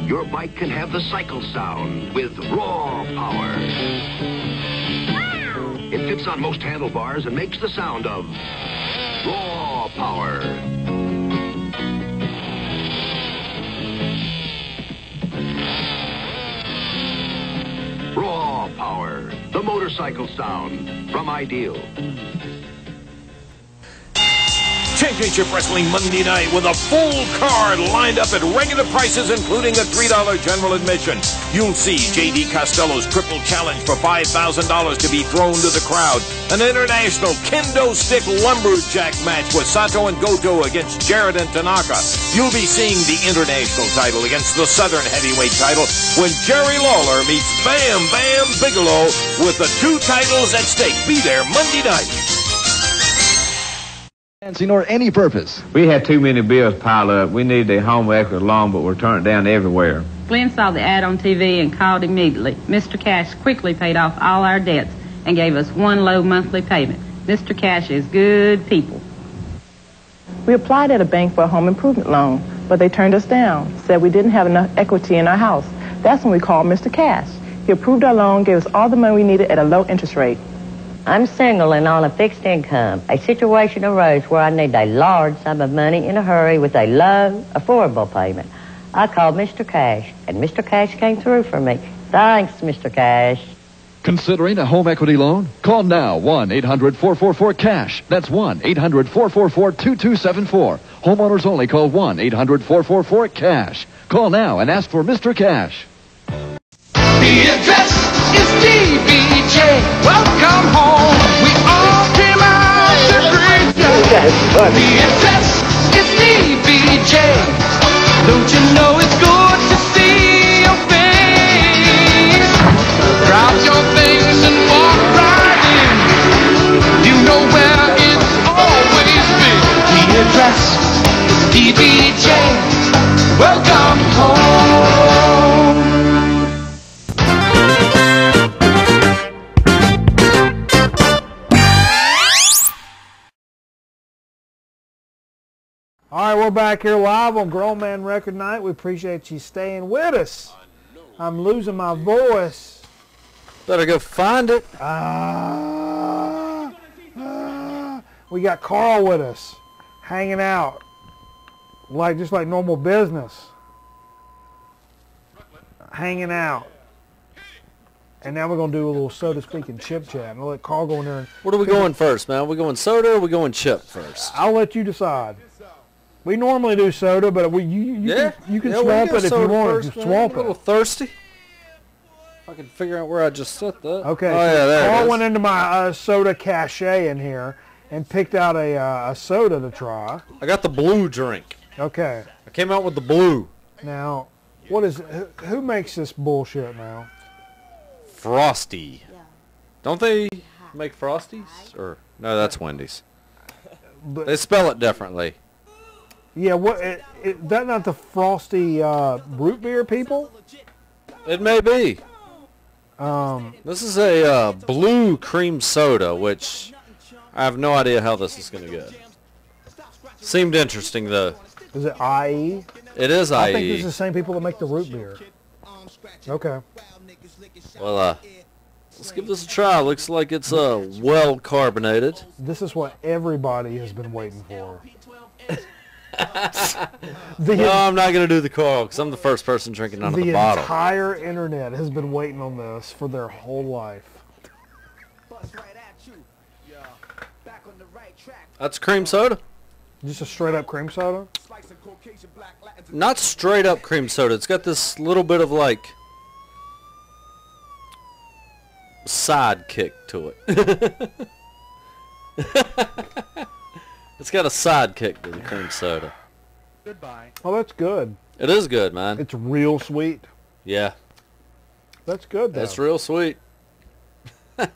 your bike can have the cycle sound with raw power. It fits on most handlebars and makes the sound of raw power. Raw power, the motorcycle sound from Ideal. Championship Wrestling Monday night with a full card lined up at regular prices, including a $3 general admission. You'll see J.D. Costello's triple challenge for $5,000 to be thrown to the crowd. An international kendo stick lumberjack match with Sato and Goto against Jarrett and Tanaka. You'll be seeing the international title against the Southern heavyweight title when Jerry Lawler meets Bam Bam Bigelow with the two titles at stake. Be there Monday night. Nor any purpose. We had too many bills piled up. We need the home equity loan, but we're turning it down everywhere. Glenn saw the ad on TV and called immediately. Mr. Cash quickly paid off all our debts and gave us one low monthly payment. Mr. Cash is good people. We applied at a bank for a home improvement loan, but they turned us down, said we didn't have enough equity in our house. That's when we called Mr. Cash. He approved our loan, gave us all the money we needed at a low interest rate. I'm single and on a fixed income. A situation arose where I need a large sum of money in a hurry with a low, affordable payment. I called Mr. Cash, and Mr. Cash came through for me. Thanks, Mr. Cash. Considering a home equity loan? Call now 1-800-444-CASH. That's 1-800-444-2274. Homeowners only. Call 1-800-444-CASH. Call now and ask for Mr. Cash. The address is DBJ. Welcome home. We all came out to greet you. The address is DBJ. Don't you know it's good to see your face? Drop your things and walk right in. You know where it's always been. The address is DBJ. Welcome home. All right, we're back here live on Grown Man Record Night. We appreciate you staying with us. I'm losing my voice. Better go find it. We got Carl with us, hanging out, just like normal business. Hanging out. And now we're going to do a little soda speaking chip chat. And I'll let Carl go in there. What are we going first, man? Are we going soda or are we going chip first? I'll let you decide. We normally do soda, but you can swamp it if you want. Swamp it. I'm a little thirsty. If I can figure out where I just set that. Okay. Oh, yeah, there Carl went into my soda cache in here and picked out a soda to try. I got the blue drink. Okay. I came out with the blue. Now, what is who makes this bullshit now? Frosty. Yeah. Don't they make Frosties? Or no, that's Wendy's. But they spell it differently. Yeah, that not the Frosty root beer people? It may be. This is a blue cream soda, which I have no idea how this is going to go. Seemed interesting, though. Is it IE? It is IE. I think this is the same people that make the root beer. Okay. Well, let's give this a try. Looks like it's well carbonated. This is what everybody has been waiting for. No, I'm not going to do the Carl because I'm the first person drinking out of the bottle. The entire internet has been waiting on this for their whole life. That's cream soda. Just a straight up cream soda? Not straight up cream soda. It's got this little bit of like side kick to it. It's got a side kick to the cream soda. Goodbye. Oh, that's good. It is good, man. It's real sweet. Yeah. That's good, though. It's real sweet. All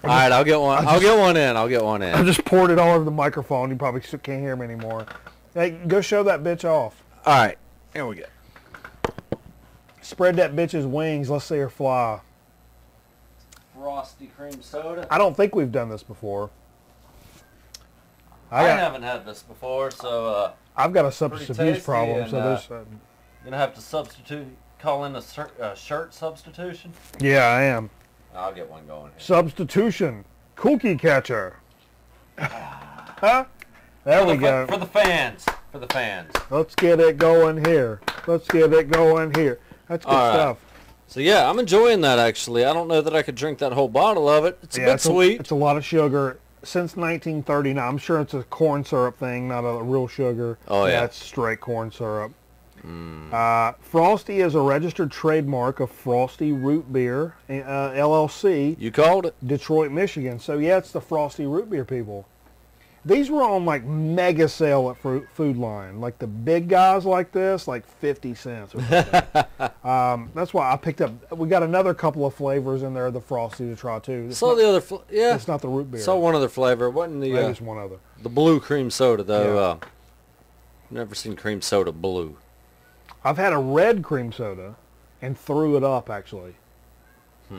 right, I'll get one. I'll get one in. I just poured it all over the microphone. You probably can't hear me anymore. Hey, go show that bitch off. All right. Here we go. Spread that bitch's wings. Let's see her fly. Frosty cream soda. I don't think we've done this before. I haven't had this before, so I've got a substance abuse tasty, problem, and, so there's. you're gonna have to call in a shirt substitution. Yeah, I am. I'll get one going here. Substitution, cookie catcher. Huh? There we go. For the fans. For the fans. Let's get it going here. Let's get it going here. That's good stuff. So yeah, I'm enjoying that actually. I don't know that I could drink that whole bottle of it. It's a bit sweet. It's a lot of sugar. Since 1939, I'm sure it's a corn syrup thing, not a real sugar. Oh yeah. That's straight corn syrup. Frosty is a registered trademark of Frosty Root Beer, LLC. You called it. Detroit, Michigan. So yeah, it's the Frosty Root Beer people. These were on like mega sale at Food Line. Like the big guys like this, like 50 cents or something. That's why I picked up. We got another couple of flavors in there, the Frosty to try too. Saw the other, yeah. It's not the root beer. Saw one other flavor. Wasn't the? Maybe it's one other. The blue cream soda though. Yeah. Never seen cream soda blue. I've had a red cream soda, and threw it up actually.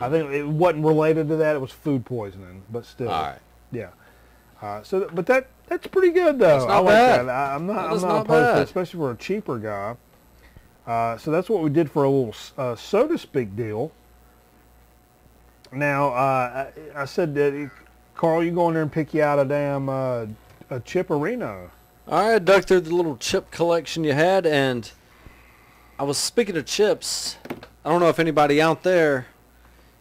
I think it wasn't related to that. It was food poisoning, but still. All right. Yeah. But that's pretty good though. That's I not like bad. that. I'm not That is opposed to it, especially for a cheaper guy. So that's what we did for a little soda speak deal. Now I said, Carl, you go in there and pick you out a damn a chipperino. All right, I dug through the little chip collection you had, and I was speaking of chips. I don't know if anybody out there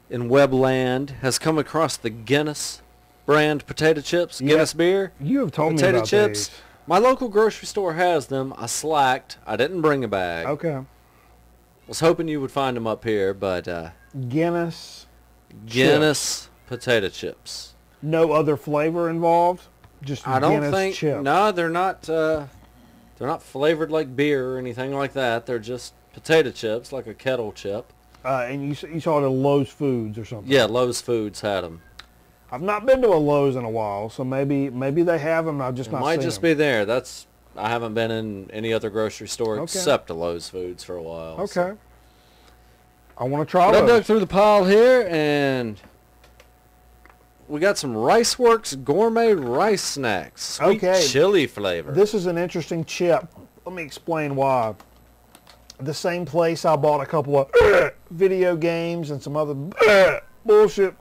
in Webland has come across the Guinness brand potato chips, Guinness beer. You have told me potato about chips. these. My local grocery store has them. I slacked. I didn't bring a bag. Okay. Was hoping you would find them up here, but Guinness potato chips. No other flavor involved. Just I don't Guinness think. chip. No, they're not. They're not flavored like beer or anything like that. They're just potato chips, like a kettle chip. And you saw it at Lowe's Foods or something. Yeah, Lowe's Foods had them. I've not been to a Lowe's in a while, so maybe they have them. I've just not seen them. Might just be there. I haven't been in any other grocery store except a Lowe's Foods for a while. Okay. So. I want to try But those. I dug through the pile here, and we got some Rice Works gourmet rice snacks. Sweet chili flavor. This is an interesting chip. Let me explain why. The same place I bought a couple of video games and some other bullshit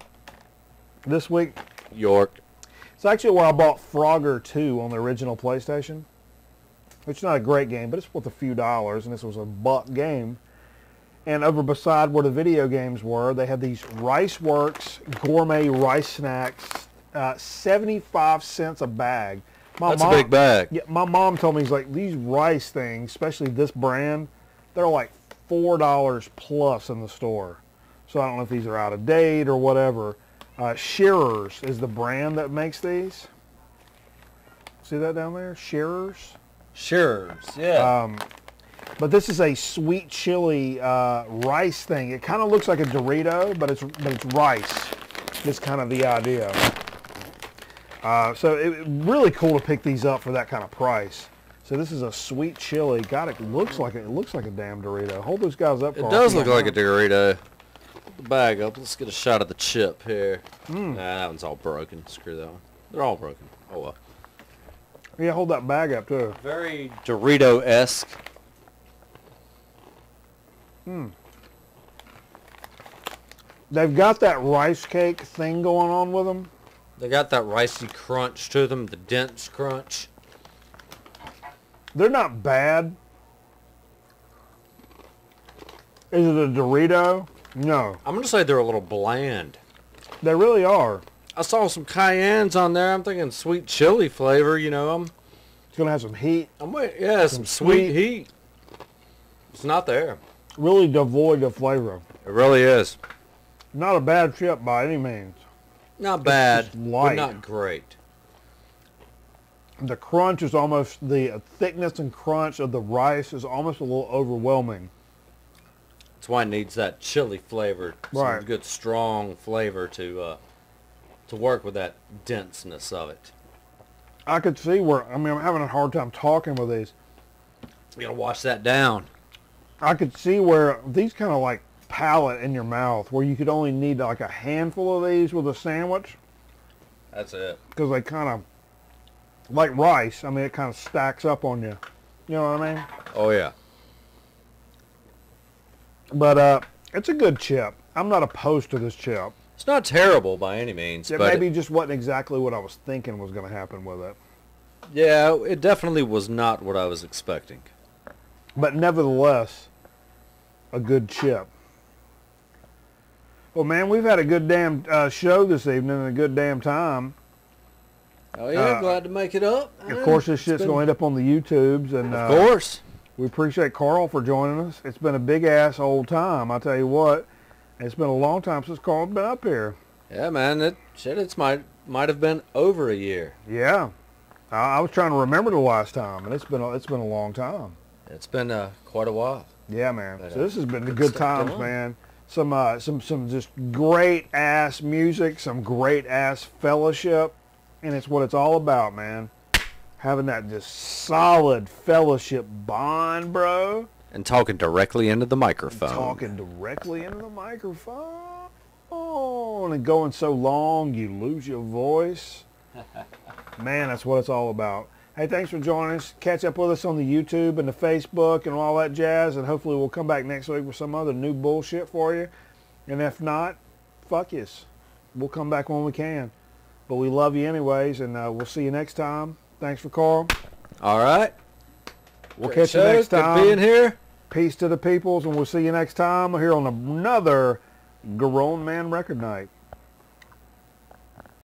this week. York. It's actually where I bought Frogger 2 on the original PlayStation. Which is not a great game, but it's worth a few dollars, and this was a $1 game. And over beside where the video games were, they had these Rice Works gourmet rice snacks, 75 cents a bag. That's a big bag. Yeah, my mom told me, these rice things, especially this brand, they're like $4 plus in the store. So I don't know if these are out of date or whatever. Shearer's is the brand that makes these. See that down there? Shearer's? Shearer's, yeah. But this is a sweet chili rice thing. It kind of looks like a Dorito, but it's rice. That's kind of the idea. So it's really cool to pick these up for that kind of price. So this is a sweet chili. God, it looks like a damn Dorito. Hold those guys up. It does look like a Dorito. Put the bag up. Let's get a shot of the chip here. Nah, that one's all broken. Screw that one. They're all broken. Oh well. Yeah, hold that bag up too. Very Dorito-esque. They've got that rice cake thing going on with them. They got that ricey crunch to them, the dense crunch. They're not bad. Is it a Dorito? No. I'm going to say they're a little bland. They really are. I saw some cayennes on there. I'm thinking sweet chili flavor, you know. It's going to have some heat. Yeah, some sweet heat. It's not there. Really devoid of flavor. It really is. Not a bad chip by any means. Not bad, It's light. but not great. The crunch is almost, the thickness and crunch of the rice is almost a little overwhelming. That's why it needs that chili flavor. Right. Some good strong flavor to work with that denseness of it. I could see where, I'm having a hard time talking with these. You gotta wash that down. I could see where these kind of like palate in your mouth, where you could only need like a handful of these with a sandwich. That's it. Because they kind of like rice. I mean, it kind of stacks up on you. You know what I mean? Oh yeah. But it's a good chip. I'm not opposed to this chip. It's not terrible by any means. It but maybe just wasn't exactly what I was thinking was going to happen with it. Yeah, it definitely was not what I was expecting. But nevertheless, a good chip. Well, man, we've had a good damn show this evening and a good damn time. Oh yeah, glad to make it up. Of course, this shit's going to end up on the YouTubes, and of course, we appreciate Carl for joining us. It's been a big ass old time, I tell you what. It's been a long time since Carl's been up here. Yeah, man, it's might have been over a year. Yeah, I was trying to remember the last time, and it's been a long time. It's been quite a while. Yeah, man. But, So this has been the good times, man. Some just great ass music, some great ass fellowship, and it's what it's all about, man. Having that just solid fellowship bond, bro. And talking directly into the microphone. Talking directly into the microphone. Oh, and going so long you lose your voice. Man, that's what it's all about. Hey, thanks for joining us. Catch up with us on the YouTube and the Facebook and all that jazz, and hopefully we'll come back next week with some other new bullshit for you. And if not, fuck yous. We'll come back when we can. But we love you anyways, and we'll see you next time. Thanks for Carl. All right. We'll Great catch you show. next time. Good being here. Peace to the peoples, and we'll see you next time here on another Grown Man Record Night.